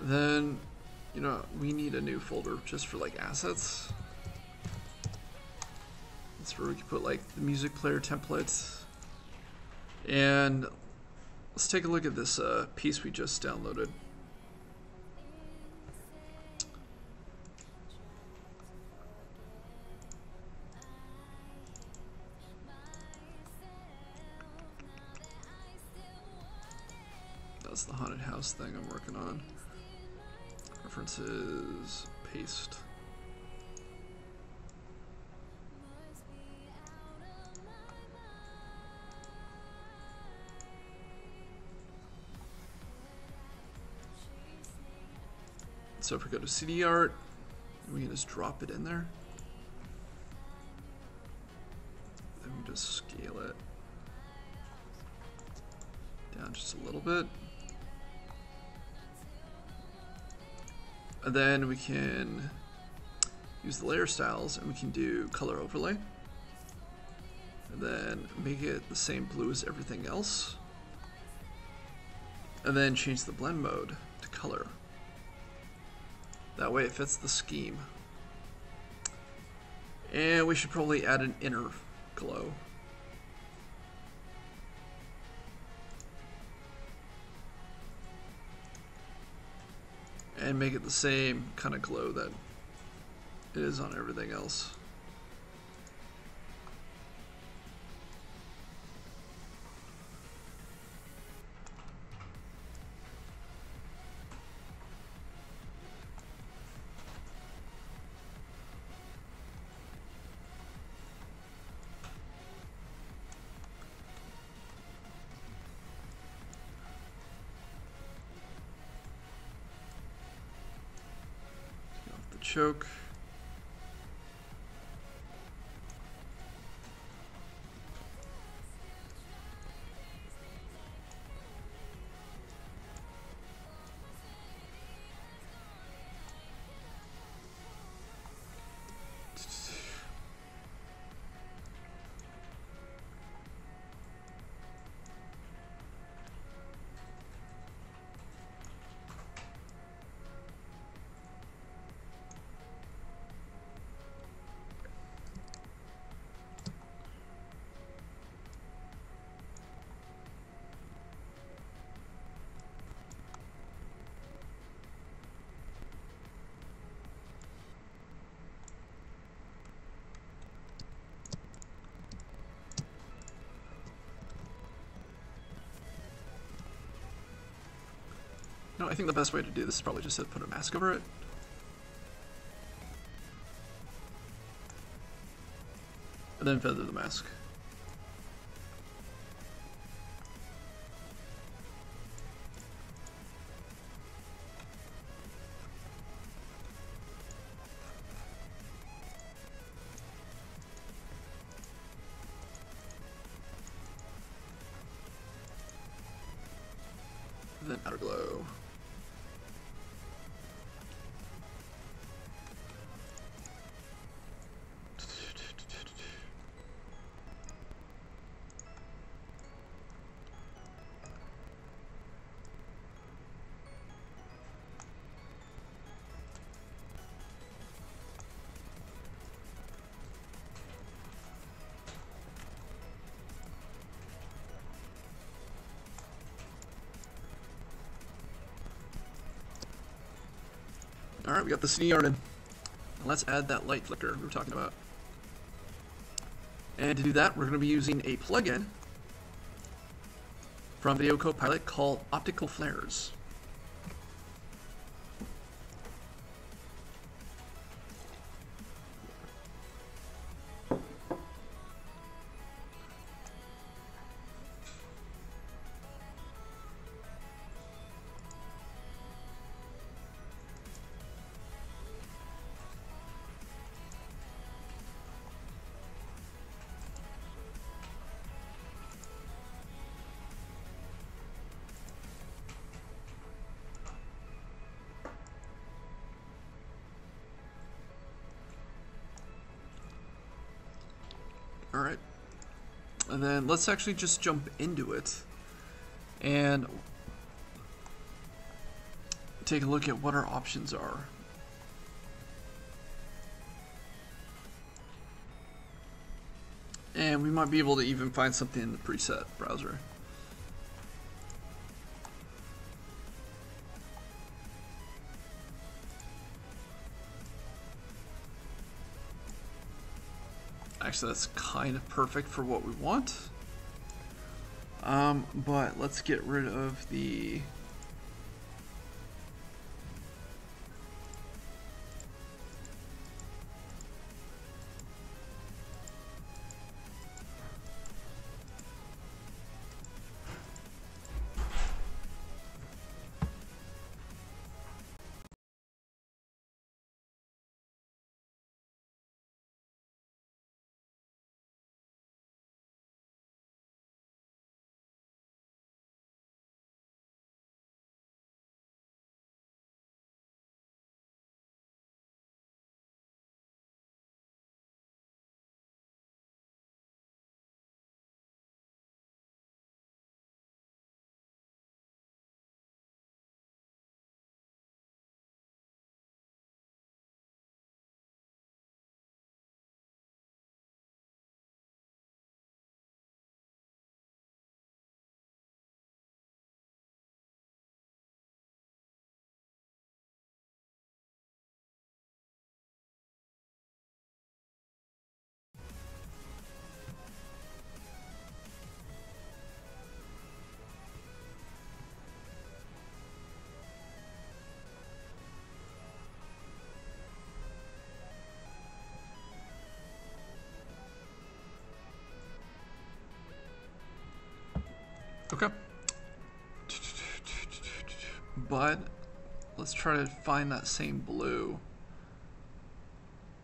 Then, you know, we need a new folder just for like assets. That's where we can put like the music player templates. And let's take a look at this piece we just downloaded. That's the haunted house thing I'm working on. References, paste. So if we go to CD art, we can just drop it in there. Then we just scale it down just a little bit. And then we can use the layer styles and we can do color overlay. And then make it the same blue as everything else. And then change the blend mode to color. That way it fits the scheme. And we should probably add an inner glow. And make it the same kind of glow that it is on everything else. Choke. I think the best way to do this is probably just to put a mask over it. And then feather the mask. And then outer glow. Alright, we got the city yarn in. Let's add that light flicker we were talking about. And to do that, we're going to be using a plugin from Video Copilot called Optical Flares. Alright, and then let's actually just jump into it and take a look at what our options are. And we might be able to even find something in the preset browser. Actually, that's kind of perfect for what we want. But let's get rid of the... Okay. But let's try to find that same blue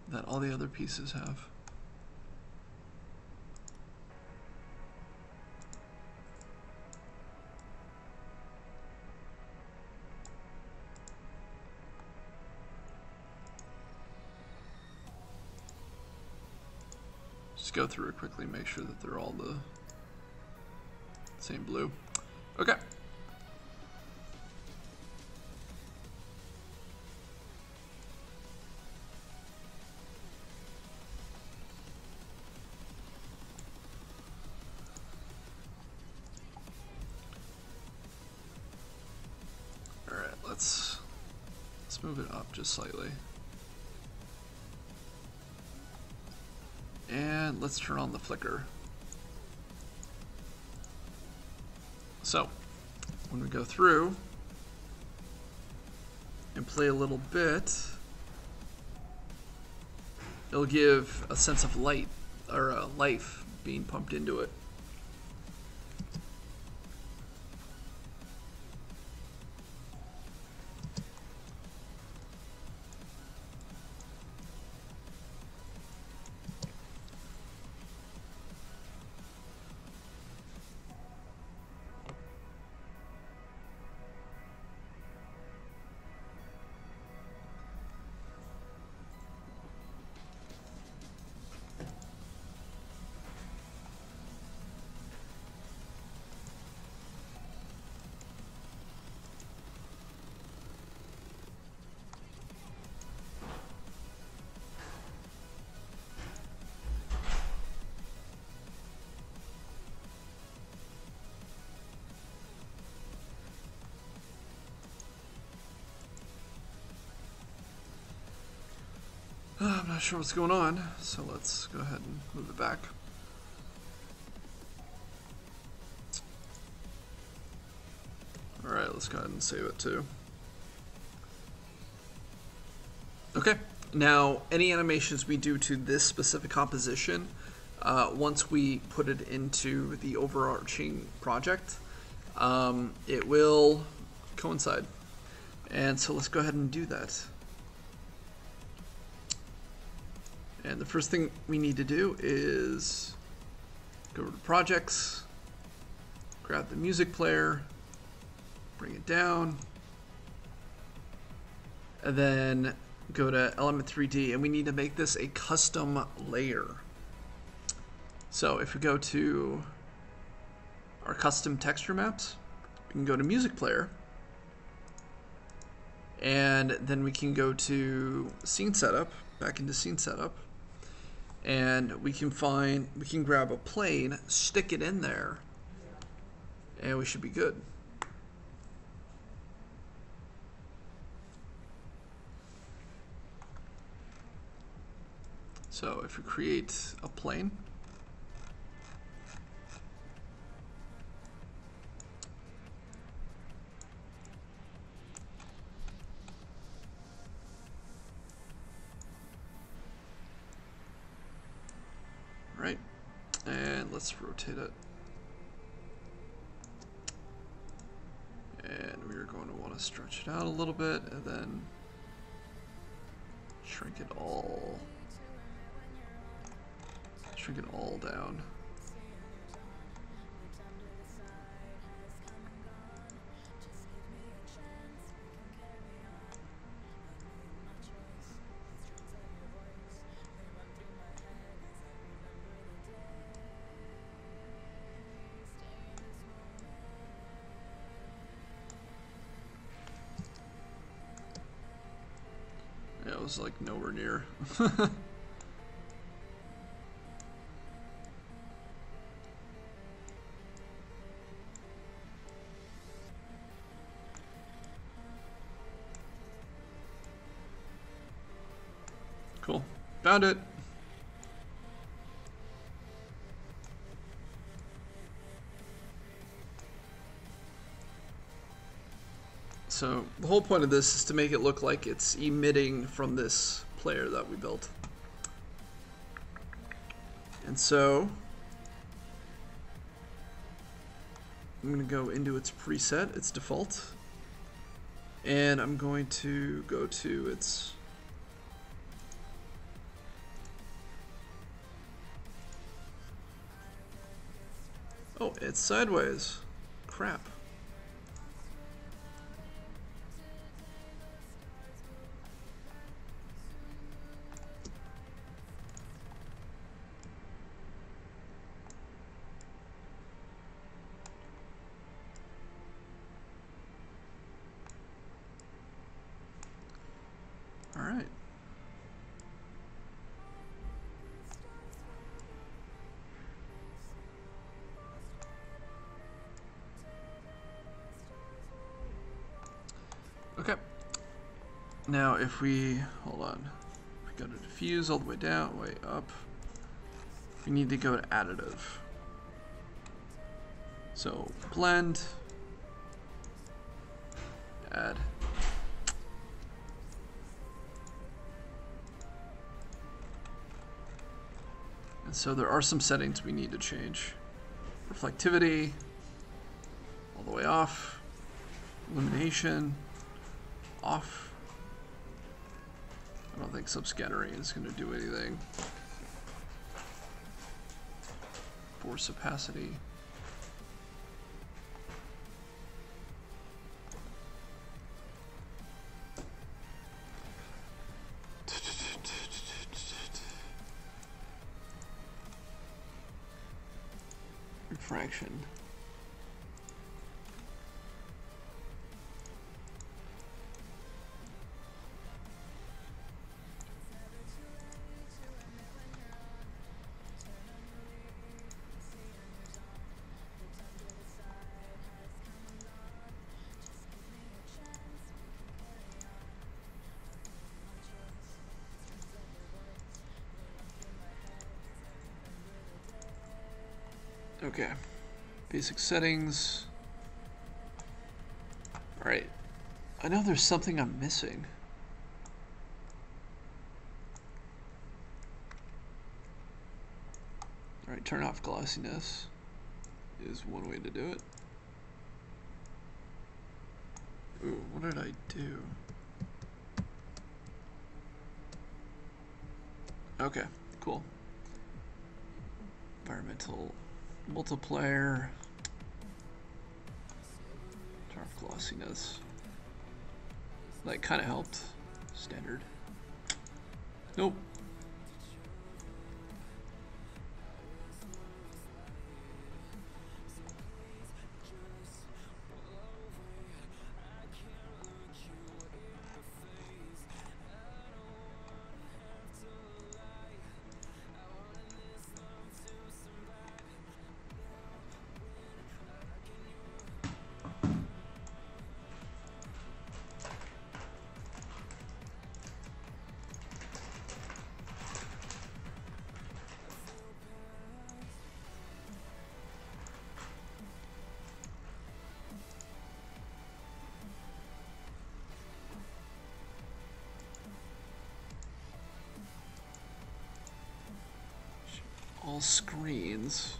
that all the other pieces have. Just go through it quickly, make sure that they're all the same blue. Okay. All right, let's move it up just slightly. And let's turn on the flicker. So, when we go through, and play a little bit, it'll give a sense of light or life being pumped into it. I'm not sure what's going on, so let's go ahead and move it back. Alright, let's go ahead and save it too. Okay, now any animations we do to this specific composition, once we put it into the overarching project, it will coincide. And so let's go ahead and do that. And the first thing we need to do is go to projects, grab the music player, bring it down, and then go to element 3D, and we need to make this a custom layer. So if we go to our custom texture maps, we can go to music player, and then we can go to scene setup, back into scene setup, and we can grab a plane, stick it in there, and we should be good. So if we create a plane, right, and let's rotate it, and we're going to want to stretch it out a little bit and then shrink it all down. Yeah, it was like nowhere near. Cool. Found it. So the whole point of this is to make it look like it's emitting from this player that we built. And so I'm going to go into its preset, its default, and I'm going to go to its oh, it's sideways. Crap. All right. Okay. Now if we, hold on, if we go to diffuse all the way down, way up, we need to go to additive. So blend, add, So there are some settings we need to change. Reflectivity, all the way off. Illumination, off. I don't think subscattering is going to do anything. Force opacity. Refraction. Okay, basic settings. All right, I know there's something I'm missing. All right, turn off glossiness is one way to do it. Ooh, what did I do? Okay, cool. Environmental multiplier. Turn off glossiness. That kind of helped. Standard. Nope. All screens.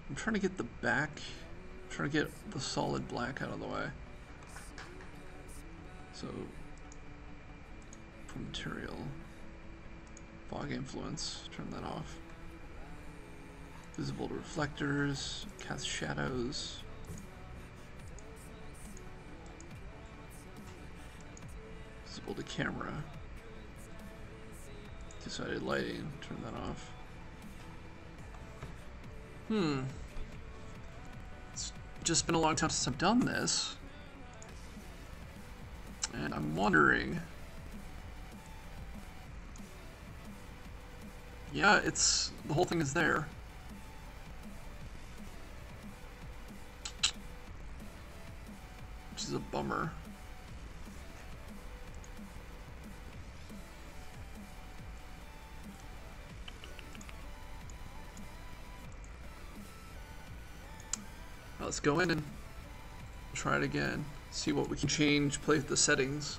I'm trying to get the back, I'm trying to get the solid black out of the way. So, for material, fog influence, turn that off. Visible to reflectors, cast shadows. Visible to camera. Decided lighting, turn that off. It's just been a long time since I've done this. And I'm wondering. Yeah, it's, the whole thing is there. Which is a bummer. Let's go in and try it again. See what we can change, play with the settings.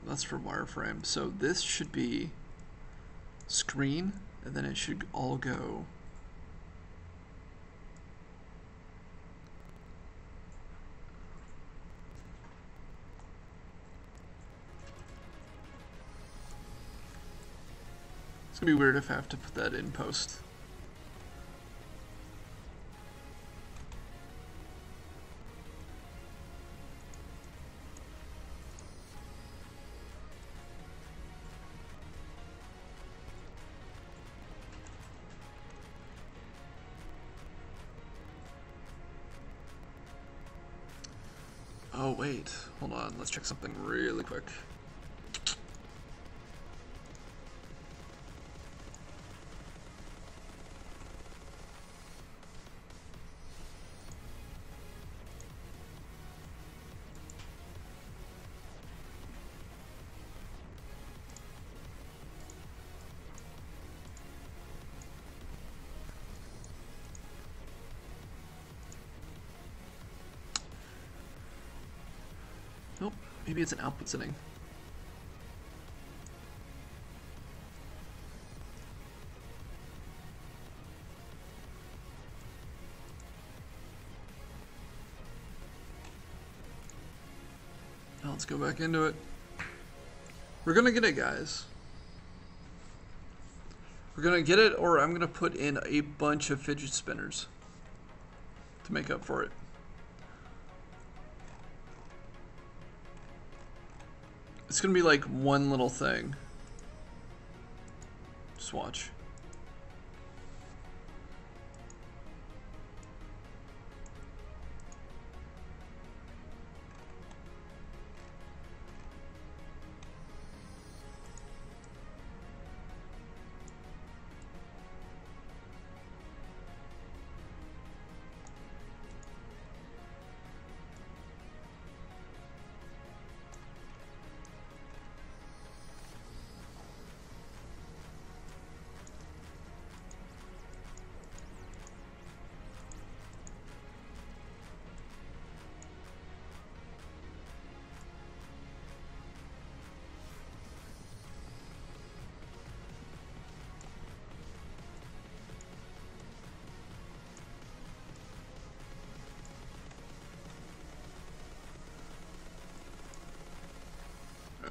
That's for wireframe. So this should be screen, and then it should all go. It's gonna be weird if I have to put that in post. Oh wait, hold on, let's check something really quick. Nope, maybe it's an output setting. Now let's go back into it. We're gonna get it, guys. We're gonna get it, or I'm gonna put in a bunch of fidget spinners to make up for it. It's gonna be like one little thing. Just watch.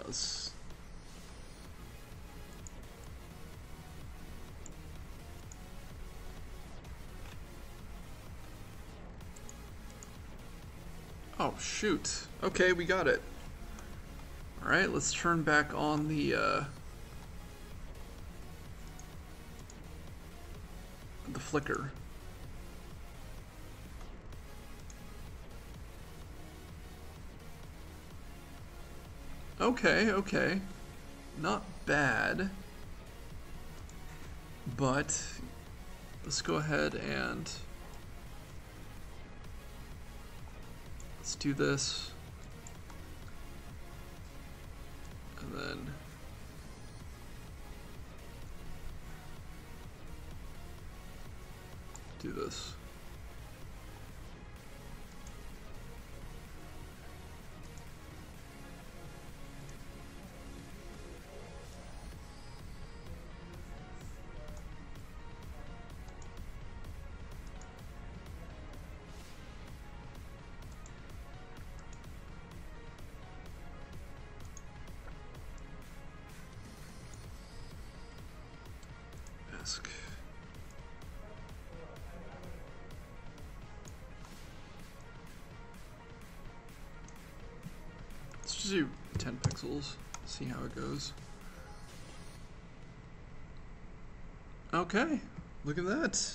Let's... Oh shoot. Okay, we got it. Alright, let's turn back on the flicker. Okay, okay. Not bad. But let's go ahead and let's do this. And then do this. Let's just do 10 pixels, see how it goes. Okay, look at that.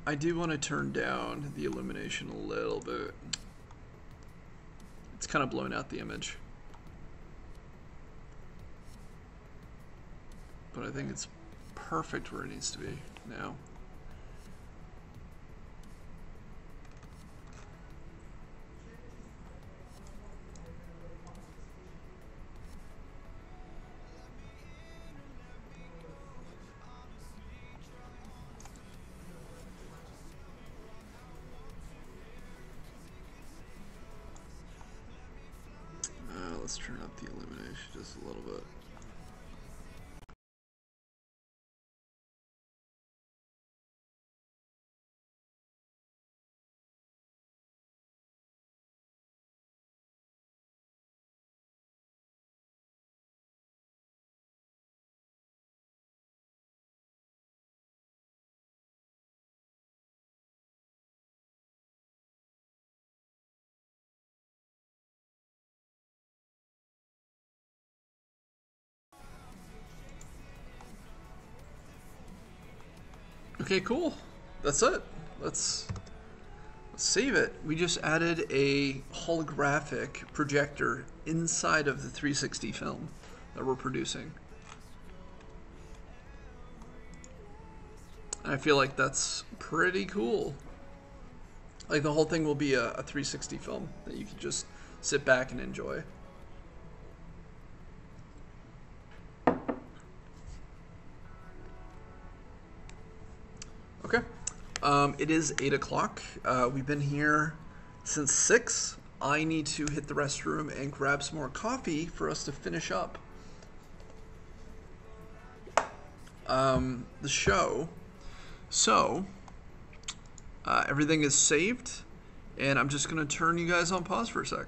I do want to turn down the illumination a little bit. It's kind of blown out the image. But I think it's perfect where it needs to be now. Let's turn up the illumination just a little bit. Okay, cool. That's it. Let's save it. We just added a holographic projector inside of the 360 film that we're producing. And I feel like that's pretty cool. Like the whole thing will be a 360 film that you can just sit back and enjoy. Okay. It is 8 o'clock. We've been here since 6. I need to hit the restroom and grab some more coffee for us to finish up the show. So, everything is saved, and I'm just going to turn you guys on pause for a sec.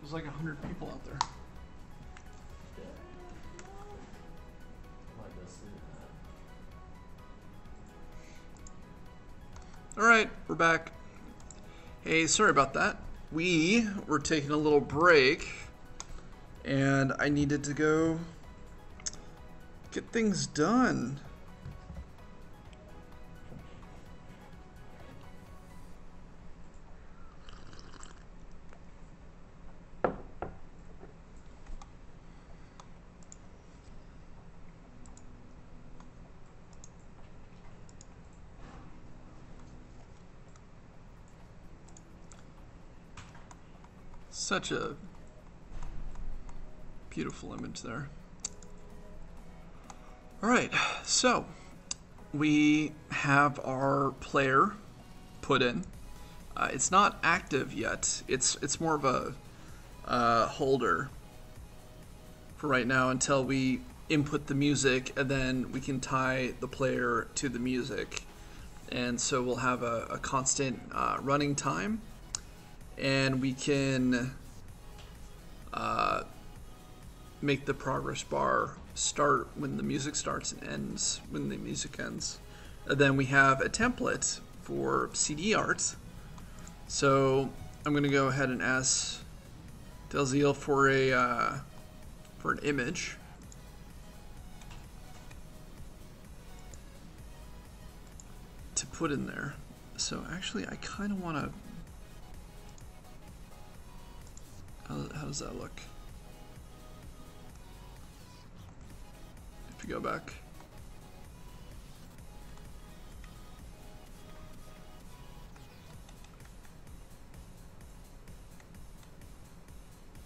There's like 100 people out there. All right, we're back. Hey, sorry about that. We were taking a little break, and I needed to go get things done. Such a beautiful image there. All right, so we have our player put in. It's not active yet. It's more of a holder for right now until we input the music, and then we can tie the player to the music. And so we'll have a constant running time. And we can make the progress bar start when the music starts and ends when the music ends. And then we have a template for CD art. So I'm going to go ahead and ask Delzeal for an image. To put in there. So actually, I kind of want to. How does that look? If you go back.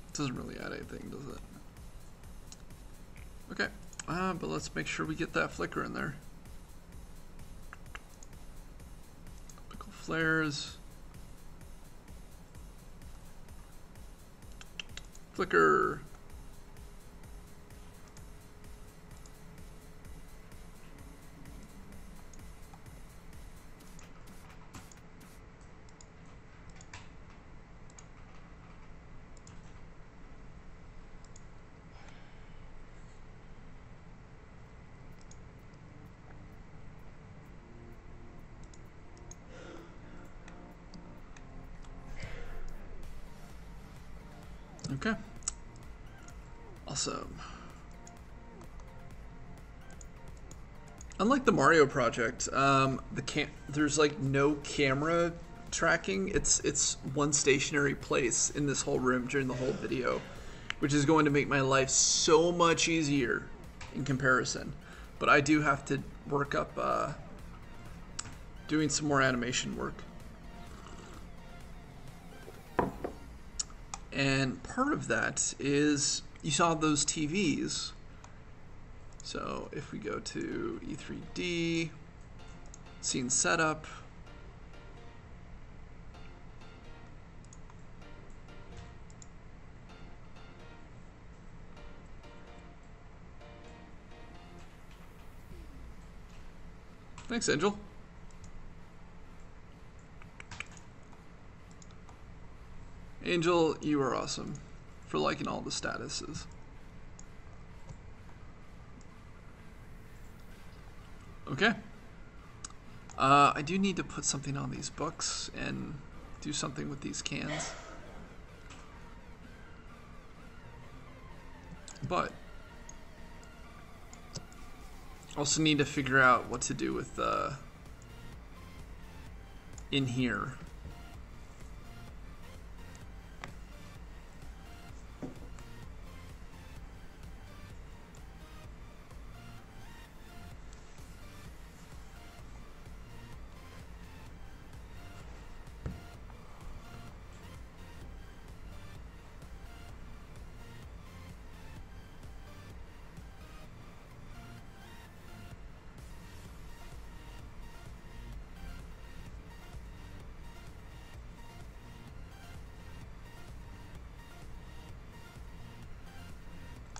It doesn't really add anything, does it? Okay, but let's make sure we get that flicker in there. Optical flares. Flicker. Okay. Awesome. Unlike the Mario project, there's like no camera tracking. It's one stationary place in this whole room during the whole video, which is going to make my life so much easier in comparison. But I do have to work up doing some more animation work. And part of that is, you saw those TVs. So if we go to E3D, scene setup, thanks, Angel. Angel, you are awesome for liking all the statuses. Okay. I do need to put something on these books and do something with these cans. But also need to figure out what to do with in here.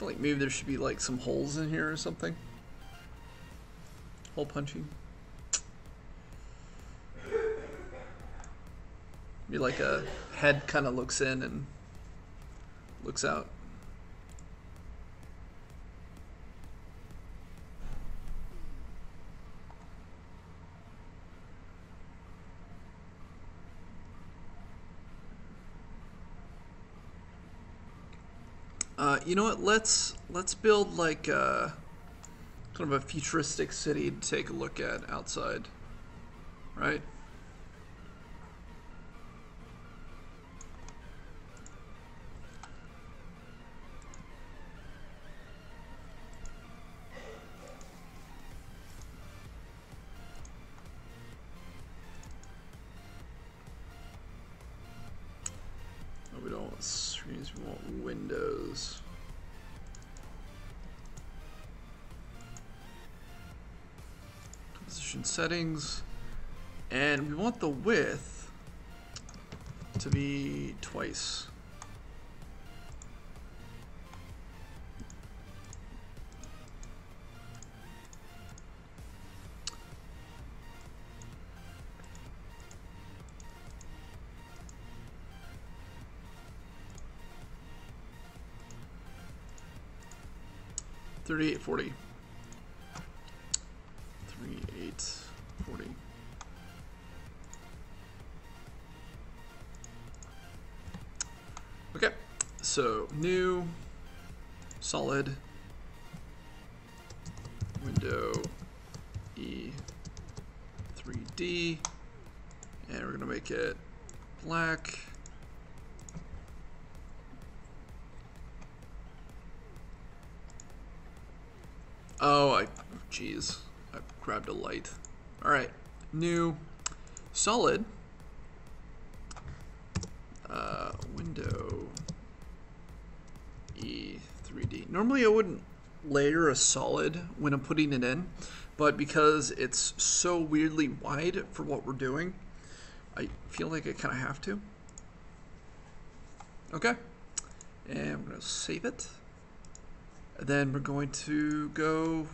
Like maybe there should be like some holes in here or something. Hole punching. Be like a head kind of looks in and looks out. You know what? Let's build like kind of a futuristic city to take a look at outside, right? We don't want screens, we want windows. Composition settings, and we want the width to be twice. $38.40. 38.40. Okay, so new solid window E3D, and we're gonna make it black. Oh, geez, I grabbed a light. All right, new solid window E3D. Normally I wouldn't layer a solid when I'm putting it in, but because it's so weirdly wide for what we're doing, I feel like I kind of have to. Okay, and I'm gonna save it. Then we're going to go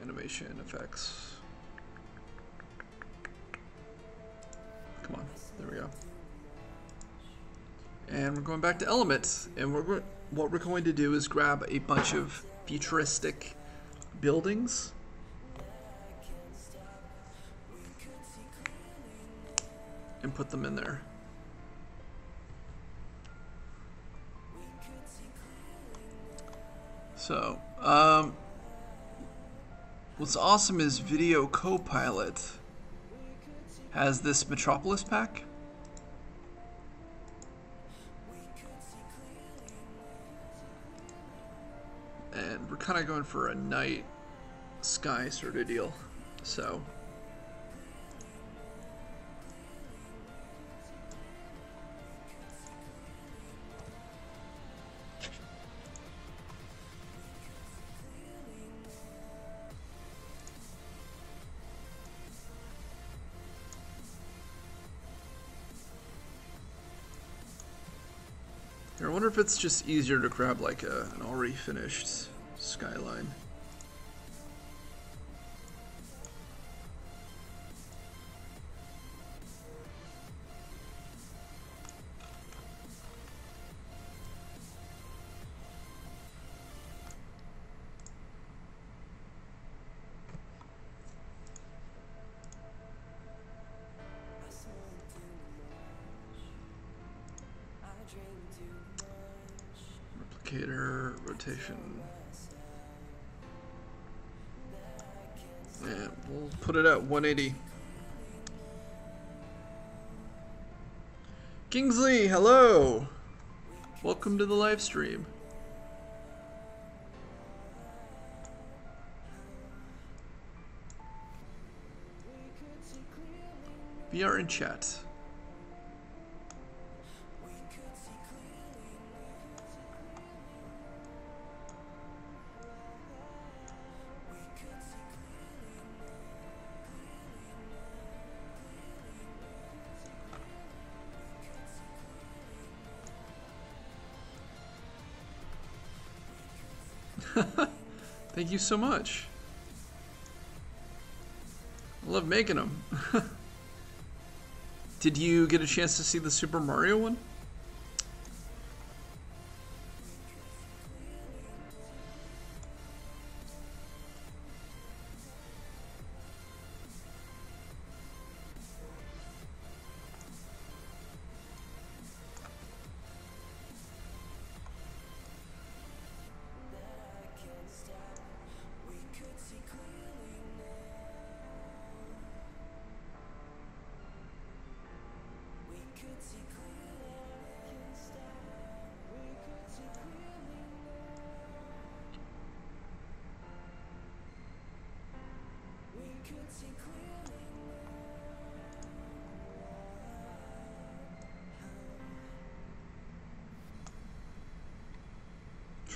animation effects. Come on, there we go. And we're going back to Element, and what we're going to do is grab a bunch of futuristic buildings. And put them in there. So, what's awesome is Video Copilot has this Metropolis pack. And we're kind of going for a night sky sort of deal. So, I wonder if it's just easier to grab like an already finished skyline. Replicator, rotation. And we'll put it at 180. Kingsley, hello! Welcome to the live stream. We are in chat. Thank you so much. I love making them. Did you get a chance to see the Super Mario one?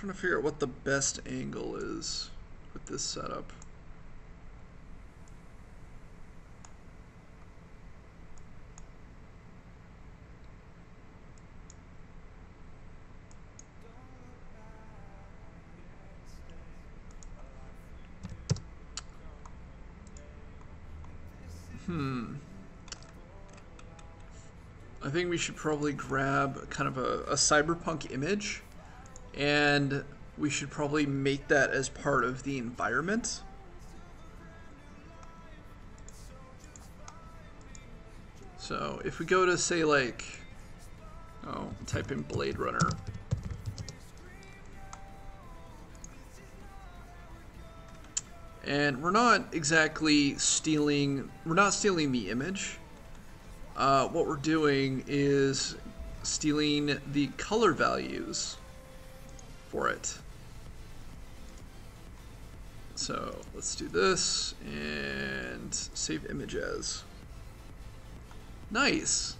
trying to figure out what the best angle is with this setup. I think we should probably grab kind of a cyberpunk image, and we should probably make that as part of the environment. So if we go to say like, type in Blade Runner. And we're not exactly stealing, the image. What we're doing is stealing the color values for it. So let's do this and save image as. Nice.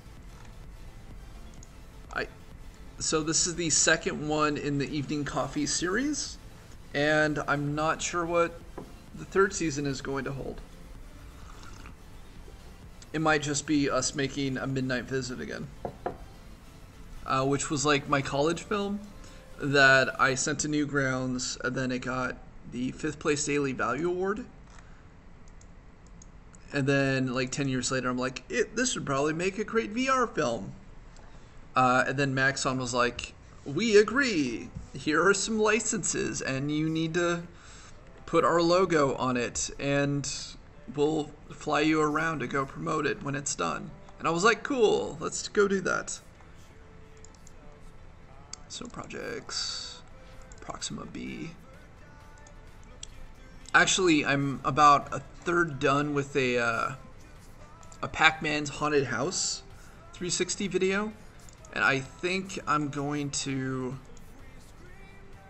So this is the second one in the Evening Coffee series, and I'm not sure what the third season is going to hold. It might just be us making a midnight visit again, which was like my college film that I sent to Newgrounds, and then it got the 5th place Daily Value Award. And then like 10 years later, I'm like, this would probably make a great VR film. And then Maxon was like, we agree. Here are some licenses, and you need to put our logo on it, and we'll fly you around to go promote it when it's done. And I was like, cool, let's go do that. So projects, Proxima B. Actually, I'm about a third done with a Pac-Man's Haunted House 360 video, and I think I'm going to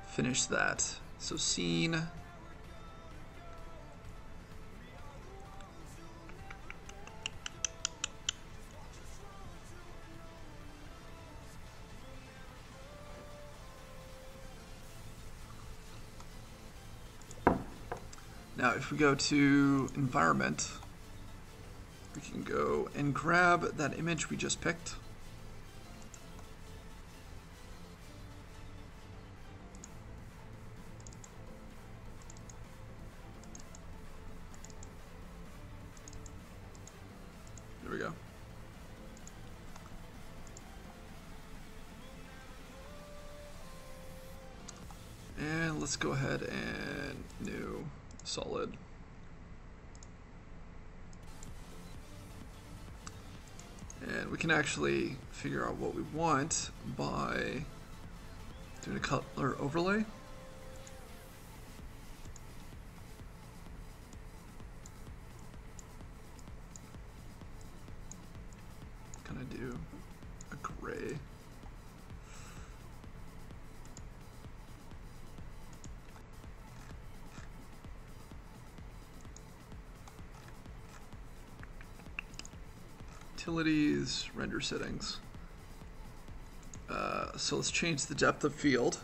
finish that. So scene. Now, if we go to environment, we can go and grab that image we just picked. There we go. And let's go ahead and new solid. And we can actually figure out what we want by doing a color overlay. Can I do a gray? Utilities, render settings. So let's change the depth of field.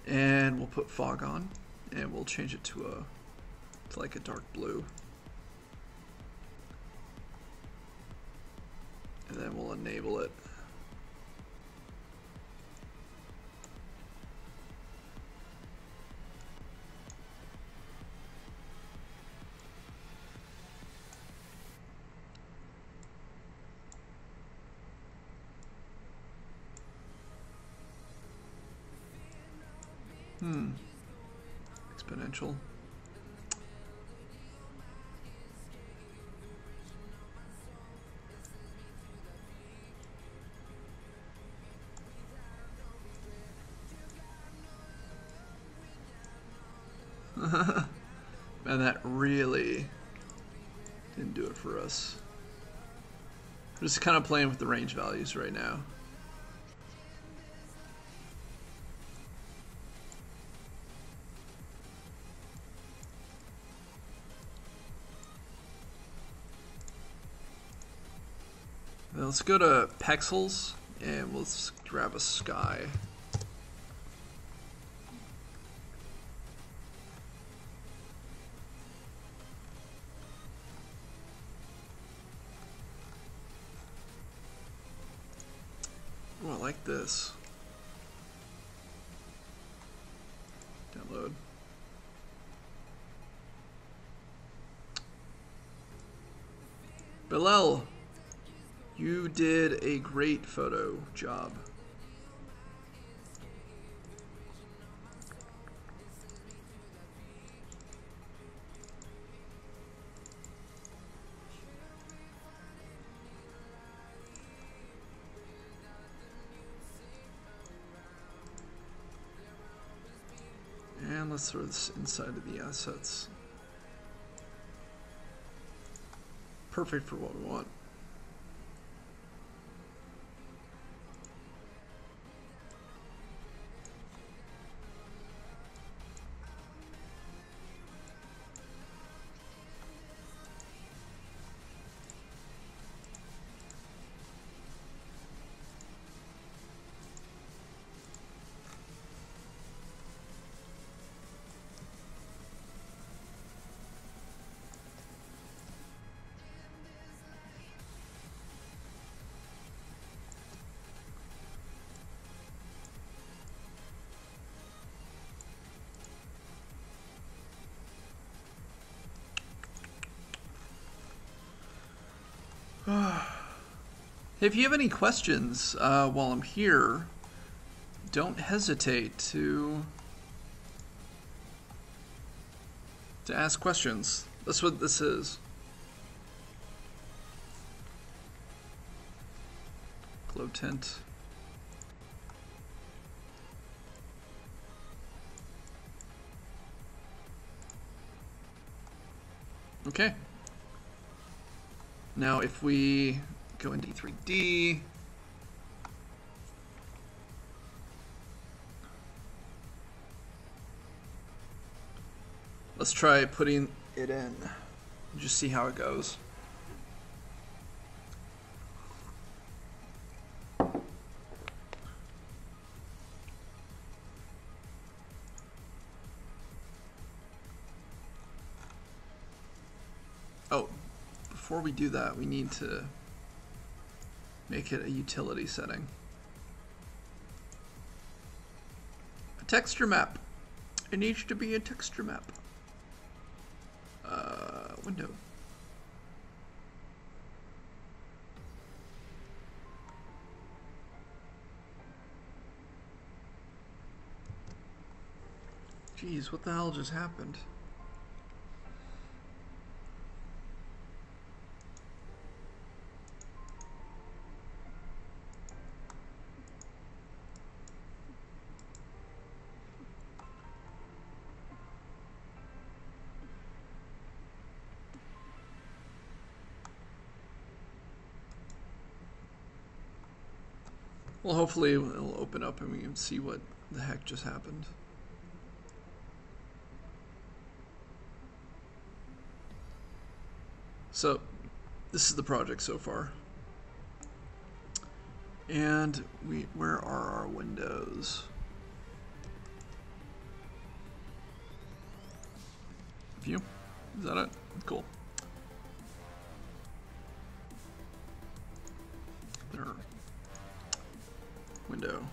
And we'll put fog on, and we'll change it to like a dark blue. And then we'll enable it. Exponential. Man, that really didn't do it for us. We're just kind of playing with the range values right now. Let's go to Pexels and let's grab a sky. Oh, I like this. Download. Bilal, you did a great photo job. And let's throw this inside of the assets. Perfect for what we want. If you have any questions while I'm here, don't hesitate to ask questions. That's what this is. Glow tint. Okay. Now if we go into E3D, let's try putting it in. Just see how it goes. Oh, before we do that, we need to make it a utility setting. A texture map. It needs to be a texture map. Window. Jeez, what the hell just happened? Well, hopefully it'll open up and we can see what the heck just happened. So, this is the project so far. And where are our windows? View? Is that it? Cool. There. Window.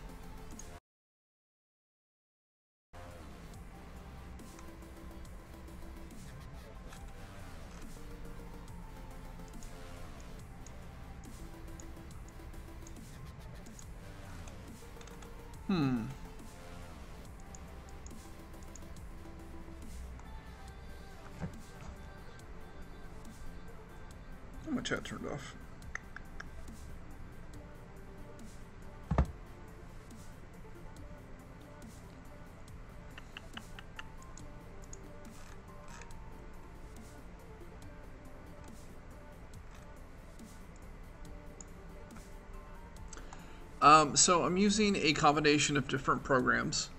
Oh, my chat turned off. So I'm using a combination of different programs.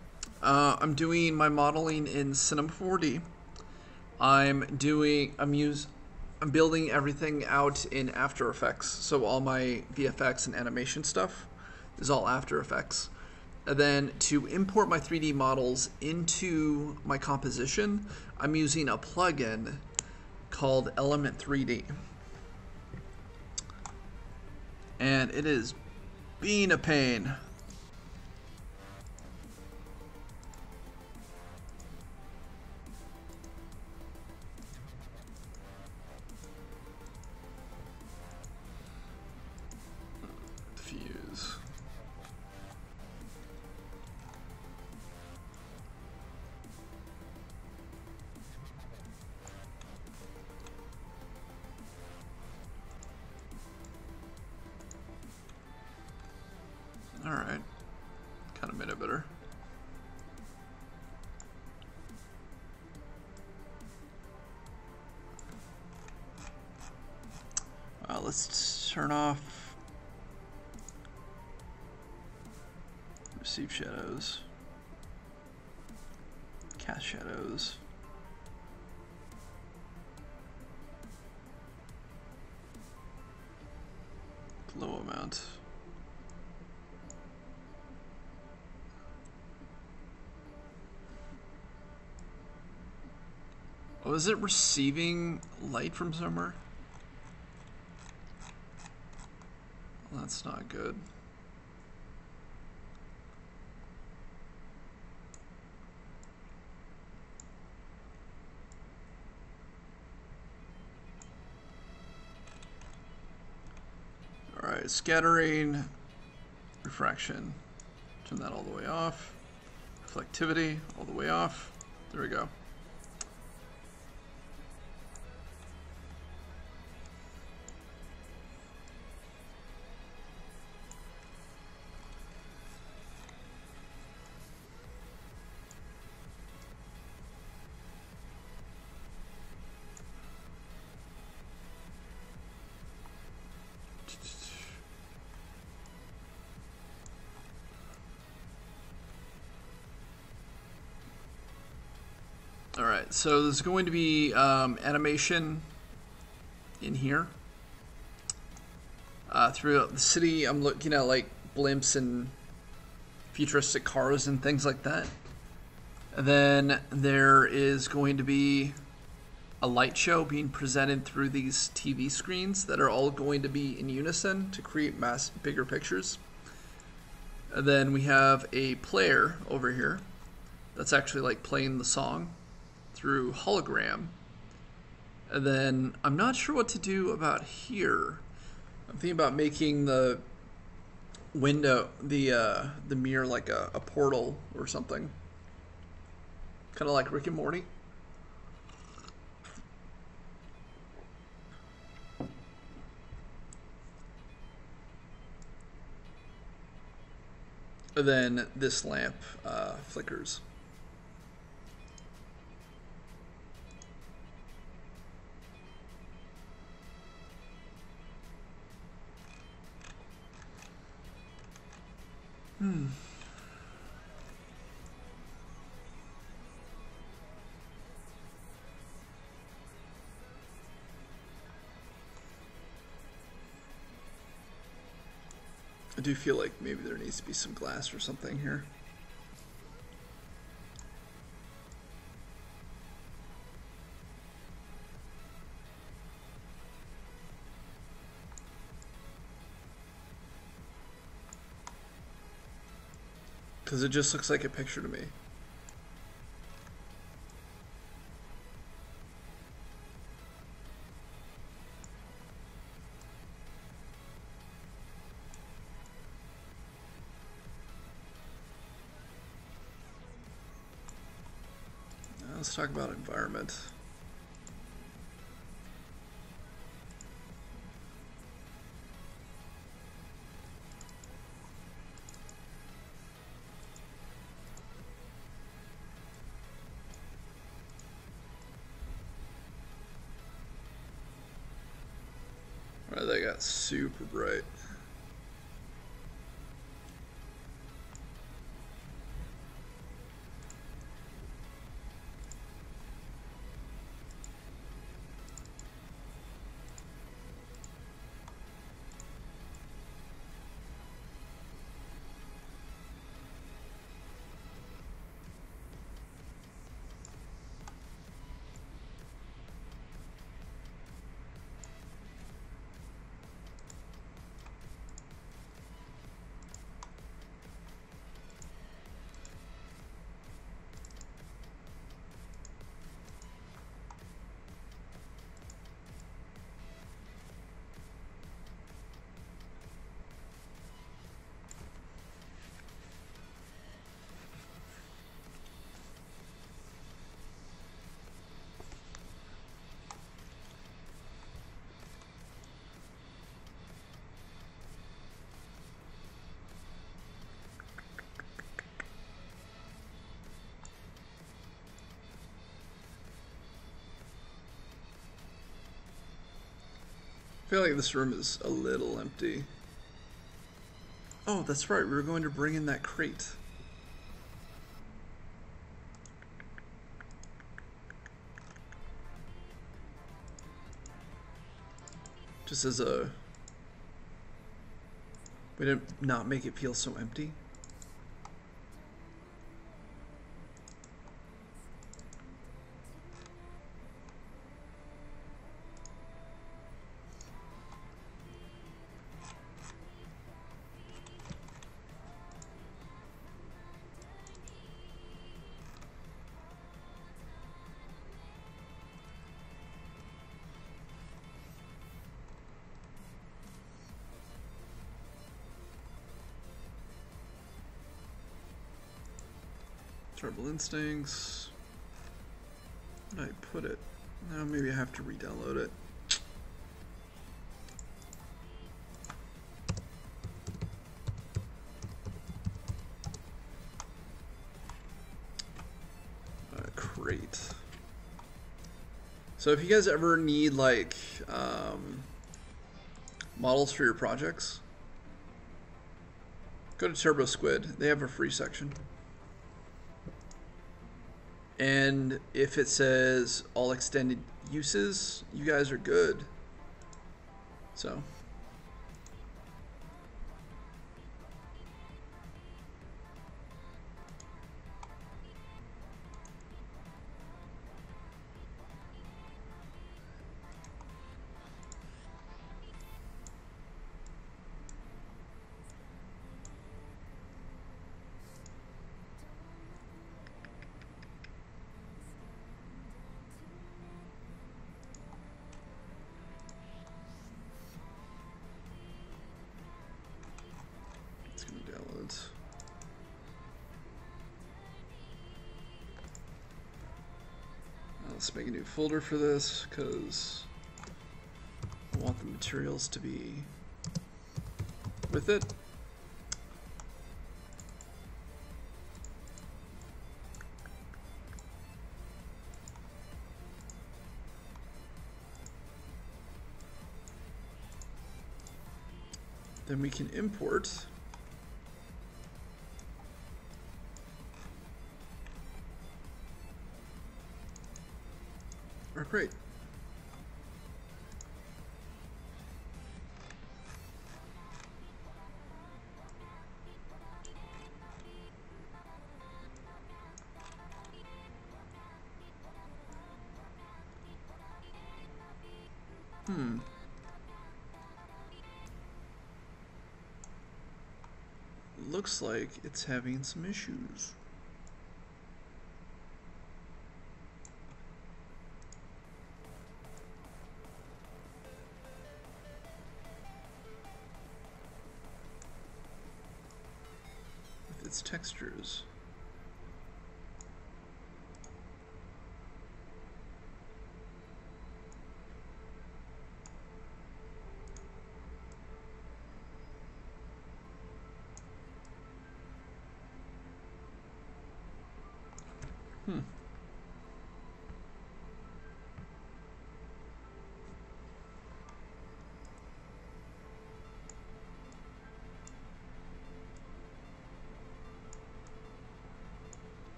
I'm doing my modeling in Cinema 4D. I'm building everything out in After Effects. So all my VFX and animation stuff is all After Effects. And then to import my 3D models into my composition, I'm using a plugin called Element 3D. And it is being a pain. Fuse. All right, kind of made it better. Let's turn off receive shadows, cast shadows. Glow amount. Oh, is it receiving light from somewhere? Well, that's not good. All right, scattering, refraction. Turn that all the way off. Reflectivity all the way off. There we go. All right, so there's going to be animation in here. Throughout the city, I'm looking at like blimps and futuristic cars and things like that. And then there is going to be a light show being presented through these TV screens that are all going to be in unison to create bigger pictures. And then we have a player over here that's actually like playing the song through hologram. And then I'm not sure what to do about here. I'm thinking about making the window, the mirror like a portal or something. Kind of like Rick and Morty. And then this lamp flickers. I do feel like maybe there needs to be some glass or something here. Because it just looks like a picture to me. Now let's talk about environment. Right, that got super bright. feel like this room is a little empty. Oh, that's right. We were going to bring in that crate. Just as a way to not make it feel so empty. Terrible Instincts. Where did I put it? Now maybe I have to re-download it. Crate. So if you guys ever need like models for your projects, go to Turbo Squid. They have a free section. And if it says all extended uses, you guys are good. So. Let's make a new folder for this because I want the materials to be with it. Then we can import our crate. Looks like it's having some issues. With its textures.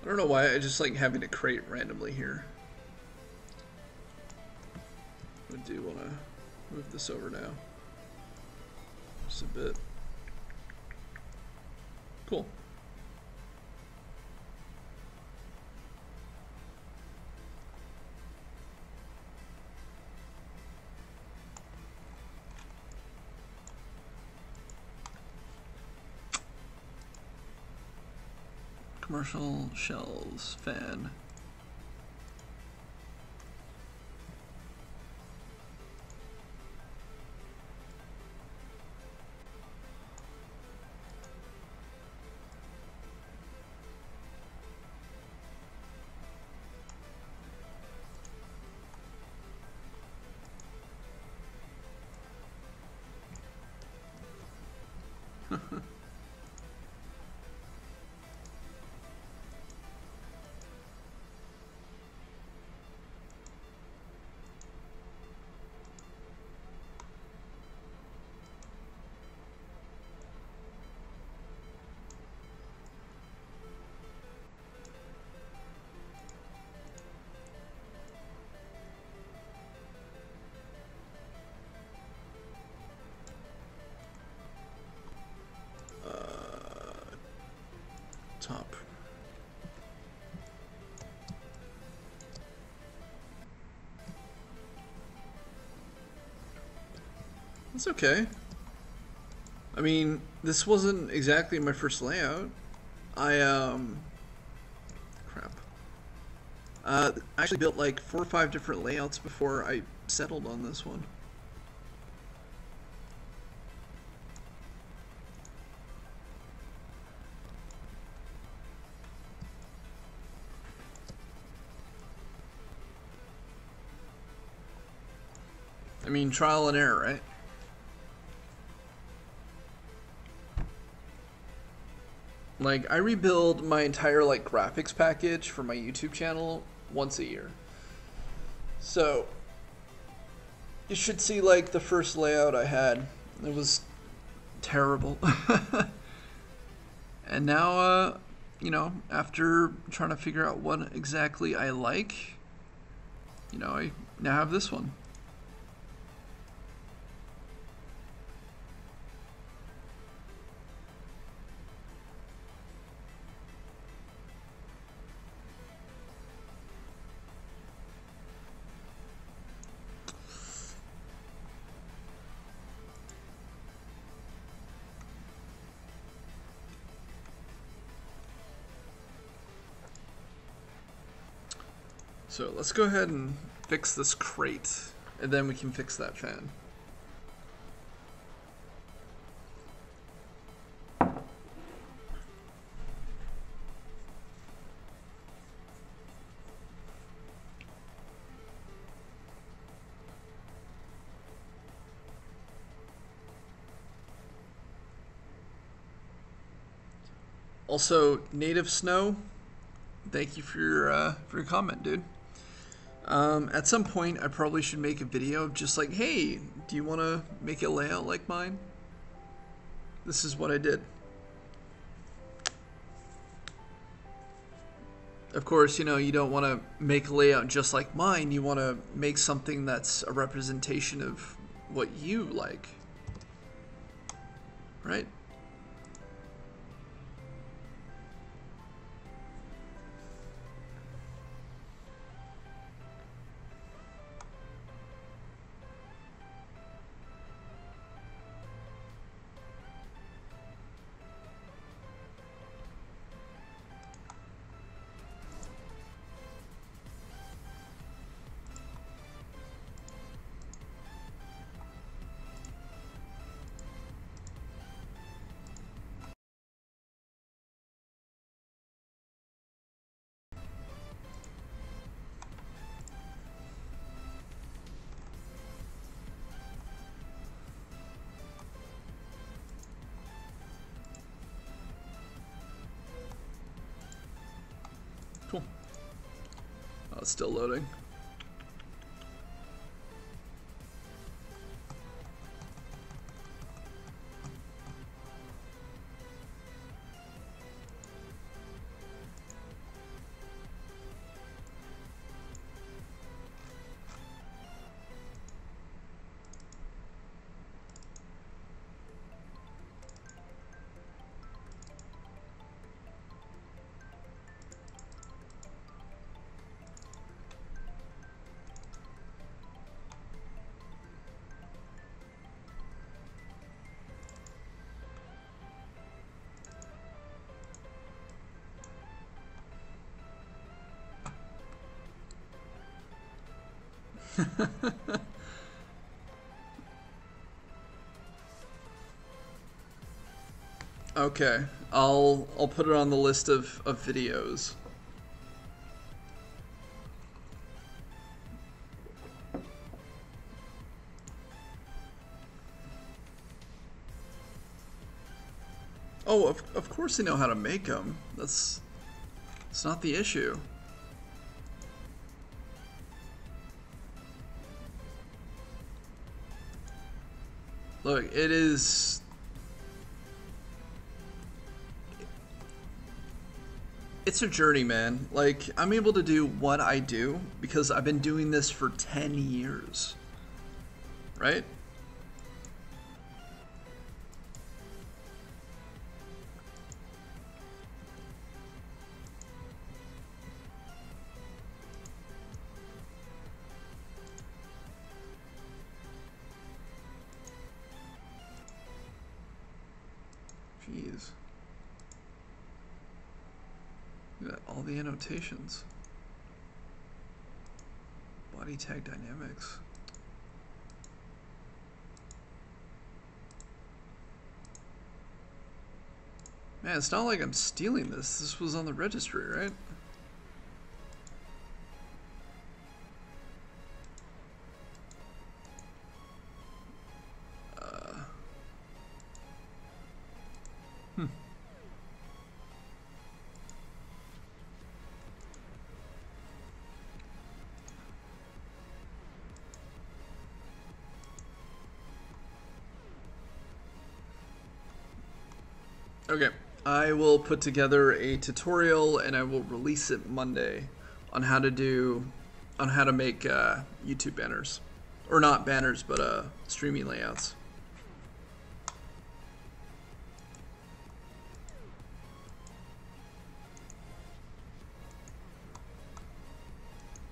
I don't know why, I just like having a crate randomly here. I do want to move this over now. Just a bit. Cool. Commercial shells, fan. That's okay. I mean, this wasn't exactly my first layout. Crap. I actually built like 4 or 5 different layouts before I settled on this one. I mean, trial and error, right? Like, I rebuild my entire like graphics package for my YouTube channel once a year. So you should see like the first layout I had. It was terrible. And now you know, after trying to figure out what exactly I like, you know, I now have this one. So let's go ahead and fix this crate, and then we can fix that fan. Also, Native Snow, thank you for your comment, dude. At some point, I probably should make a video of just like, hey, do you want to make a layout like mine? This is what I did. Of course, you know, you don't want to make a layout just like mine. You want to make something that's a representation of what you like, right? Cool. Oh, it's still loading. Okay, I'll put it on the list of videos. Oh, of course I know how to make them. It's not the issue. Look, it's a journey, man. Like, I'm able to do what I do because I've been doing this for 10 years. Right? Jeez. Look at all the annotations. Body tag dynamics. Man, it's not like I'm stealing this. This was on the registry, right? Okay, I will put together a tutorial and I will release it Monday on how to make YouTube banners, or not banners, but streaming layouts.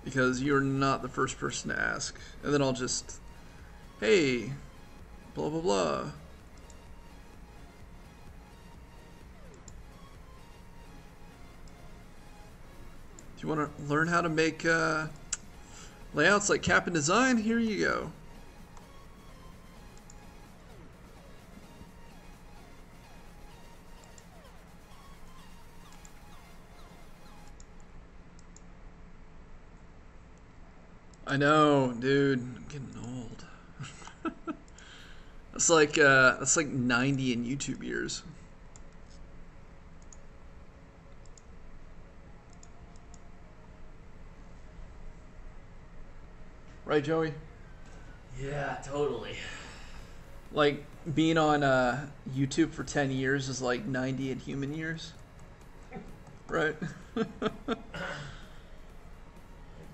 Because you're not the first person to ask, and then I'll just, hey, blah blah blah. If you want to learn how to make layouts like CaponDesign, here you go. I know, dude. I'm getting old. That's like 90 in YouTube years. Right, Joey? Yeah, totally. Like, being on YouTube for 10 years is like 90 in human years. Right? I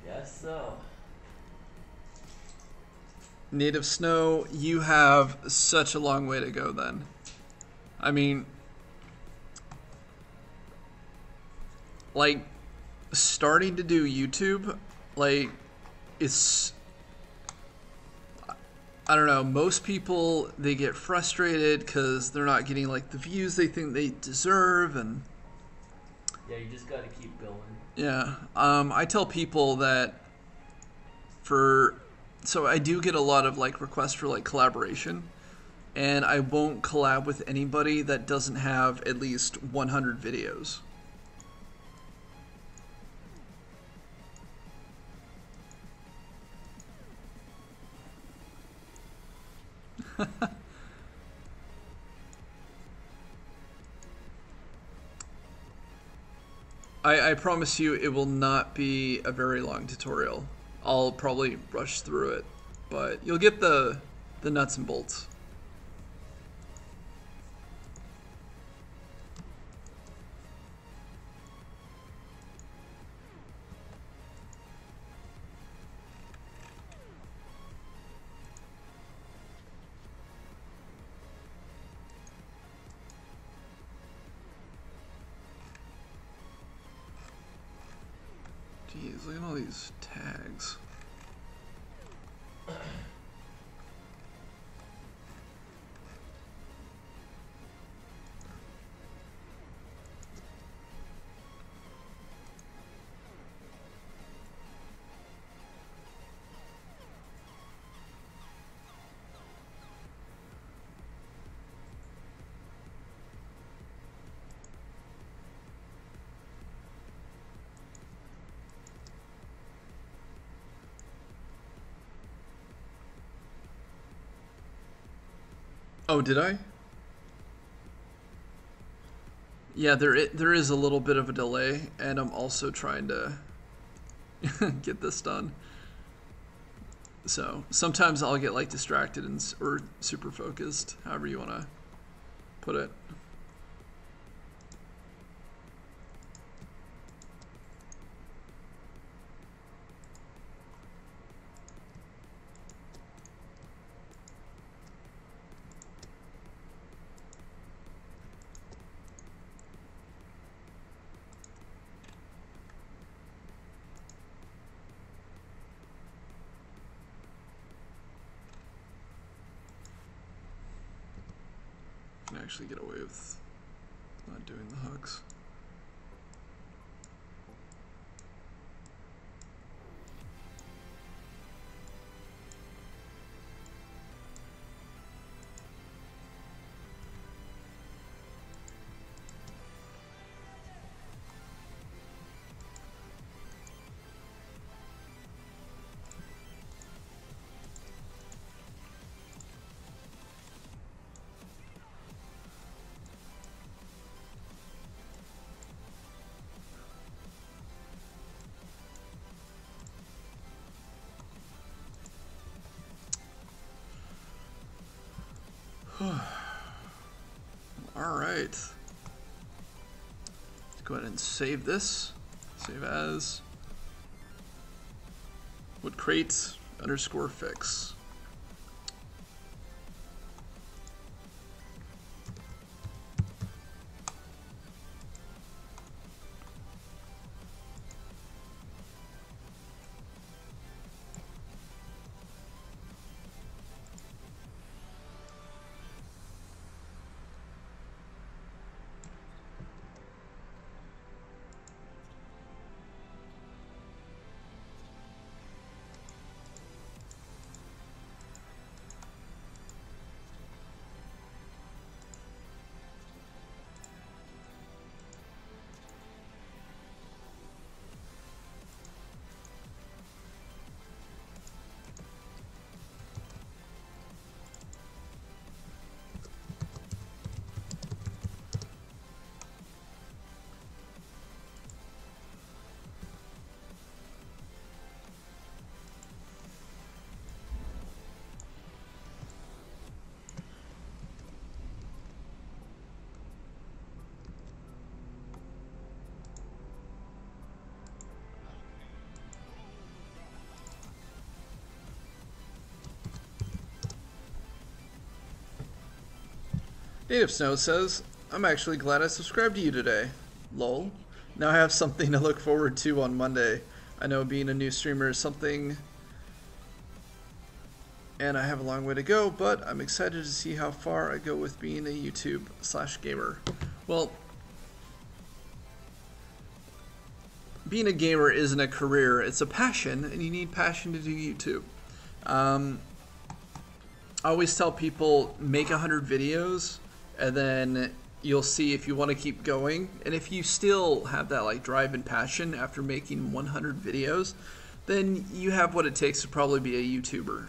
guess so. Native Snow, you have such a long way to go then. I mean, like, starting to do YouTube, like, it's, I don't know, most people, they get frustrated because they're not getting like the views they think they deserve, and yeah, you just gotta keep going. Yeah, I tell people that so I do get a lot of like requests for like collaboration, and I won't collab with anybody that doesn't have at least 100 videos. I promise you it will not be a very long tutorial. I'll probably rush through it, but you'll get the nuts and bolts. Jeez, look at all these tags. Oh, did I? Yeah, there is a little bit of a delay, and I'm also trying to get this done. So sometimes I'll get like distracted or super focused, however you want to put it. Can actually get away with Not doing the hooks. All right. Let's go ahead and save this. Save as wood crate _ fix. Native Snow says, I'm actually glad I subscribed to you today. Lol. Now I have something to look forward to on Monday. I know being a new streamer is something, and I have a long way to go, but I'm excited to see how far I go with being a YouTube/gamer. Well, being a gamer isn't a career, it's a passion, and you need passion to do YouTube. I always tell people, make 100 videos, and then you'll see if you want to keep going. And if you still have that like drive and passion after making 100 videos, then you have what it takes to probably be a YouTuber.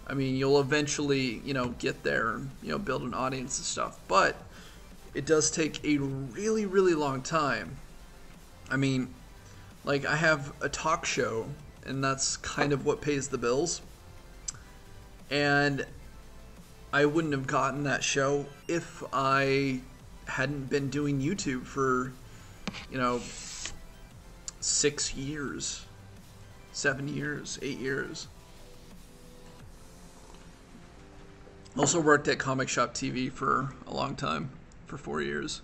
I mean, you'll eventually, get there and, build an audience and stuff. But it does take a really, really long time. I mean, like I have a talk show, and that's kind of what pays the bills. And I wouldn't have gotten that show if I hadn't been doing YouTube for, 6 years, 7 years, 8 years. Also worked at Comic Shop TV for a long time, for 4 years.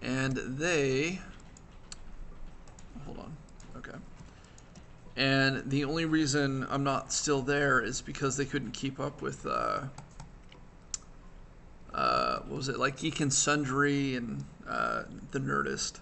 And hold on, okay. And the only reason I'm not still there is because they couldn't keep up with, what was it, like Geek and Sundry and The Nerdist.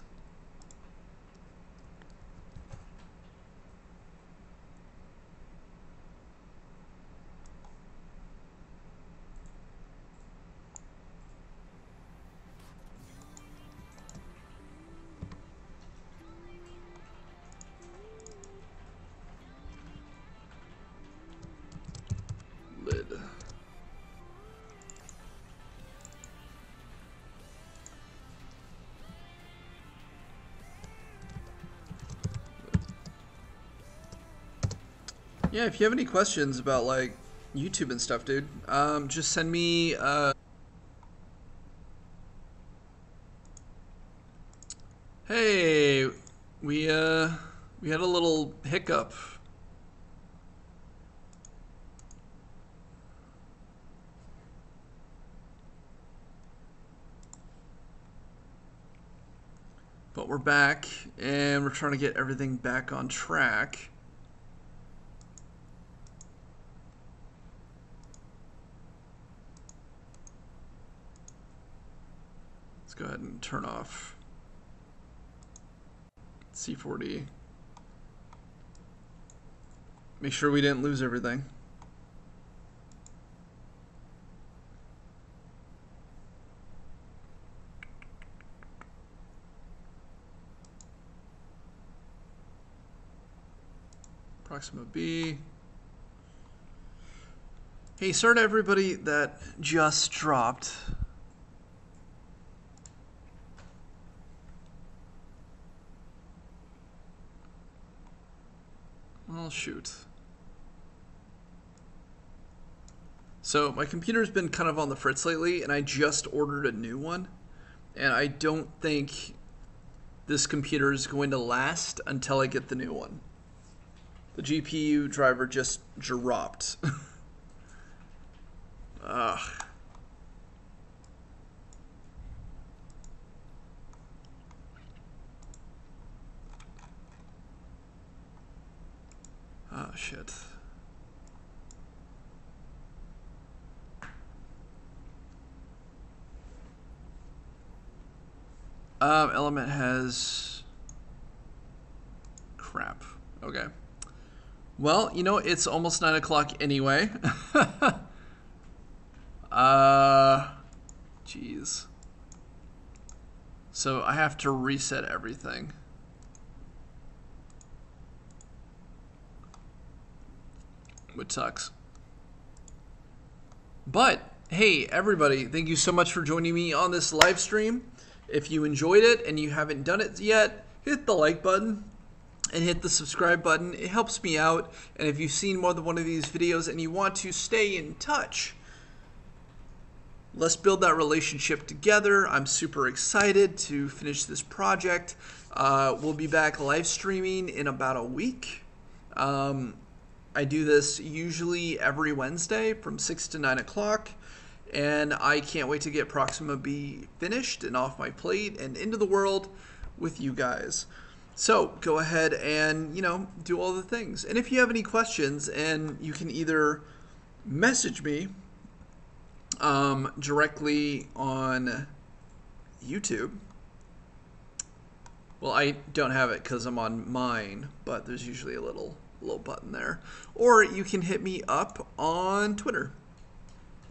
Lid. Yeah, if you have any questions about like YouTube and stuff, dude, just send me hey, we had a little hiccup. But we're back, and we're trying to get everything back on track. Let's go ahead and turn off C4D. Make sure we didn't lose everything. Proxima B. Hey, sorry to everybody that just dropped. Well, shoot. So my computer's been kind of on the fritz lately, and I just ordered a new one. And I don't think this computer is going to last until I get the new one. The GPU driver just dropped. Ugh. Oh, shit. Element has crap. Okay. Well, you know, it's almost 9 o'clock anyway. Jeez. So I have to reset everything. Which sucks. But, hey, everybody, thank you so much for joining me on this live stream. If you enjoyed it and you haven't done it yet, hit the like button and hit the subscribe button. It helps me out. And if you've seen more than one of these videos and you want to stay in touch, let's build that relationship together. I'm super excited to finish this project. We'll be back live streaming in about a week. I do this usually every Wednesday from 6 to 9 o'clock. And I can't wait to get Proxima B finished and off my plate and into the world with you guys. So go ahead and, you know, do all the things. And if you have any questions, and you can either message me directly on YouTube. Well, I don't have it because I'm on mine, but there's usually a little button there. Or you can hit me up on Twitter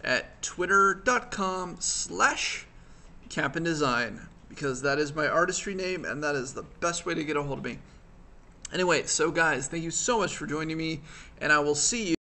at twitter.com/CaponDesign, because that is my artistry name and that is the best way to get a hold of me. Anyway, so guys, thank you so much for joining me, and I will see you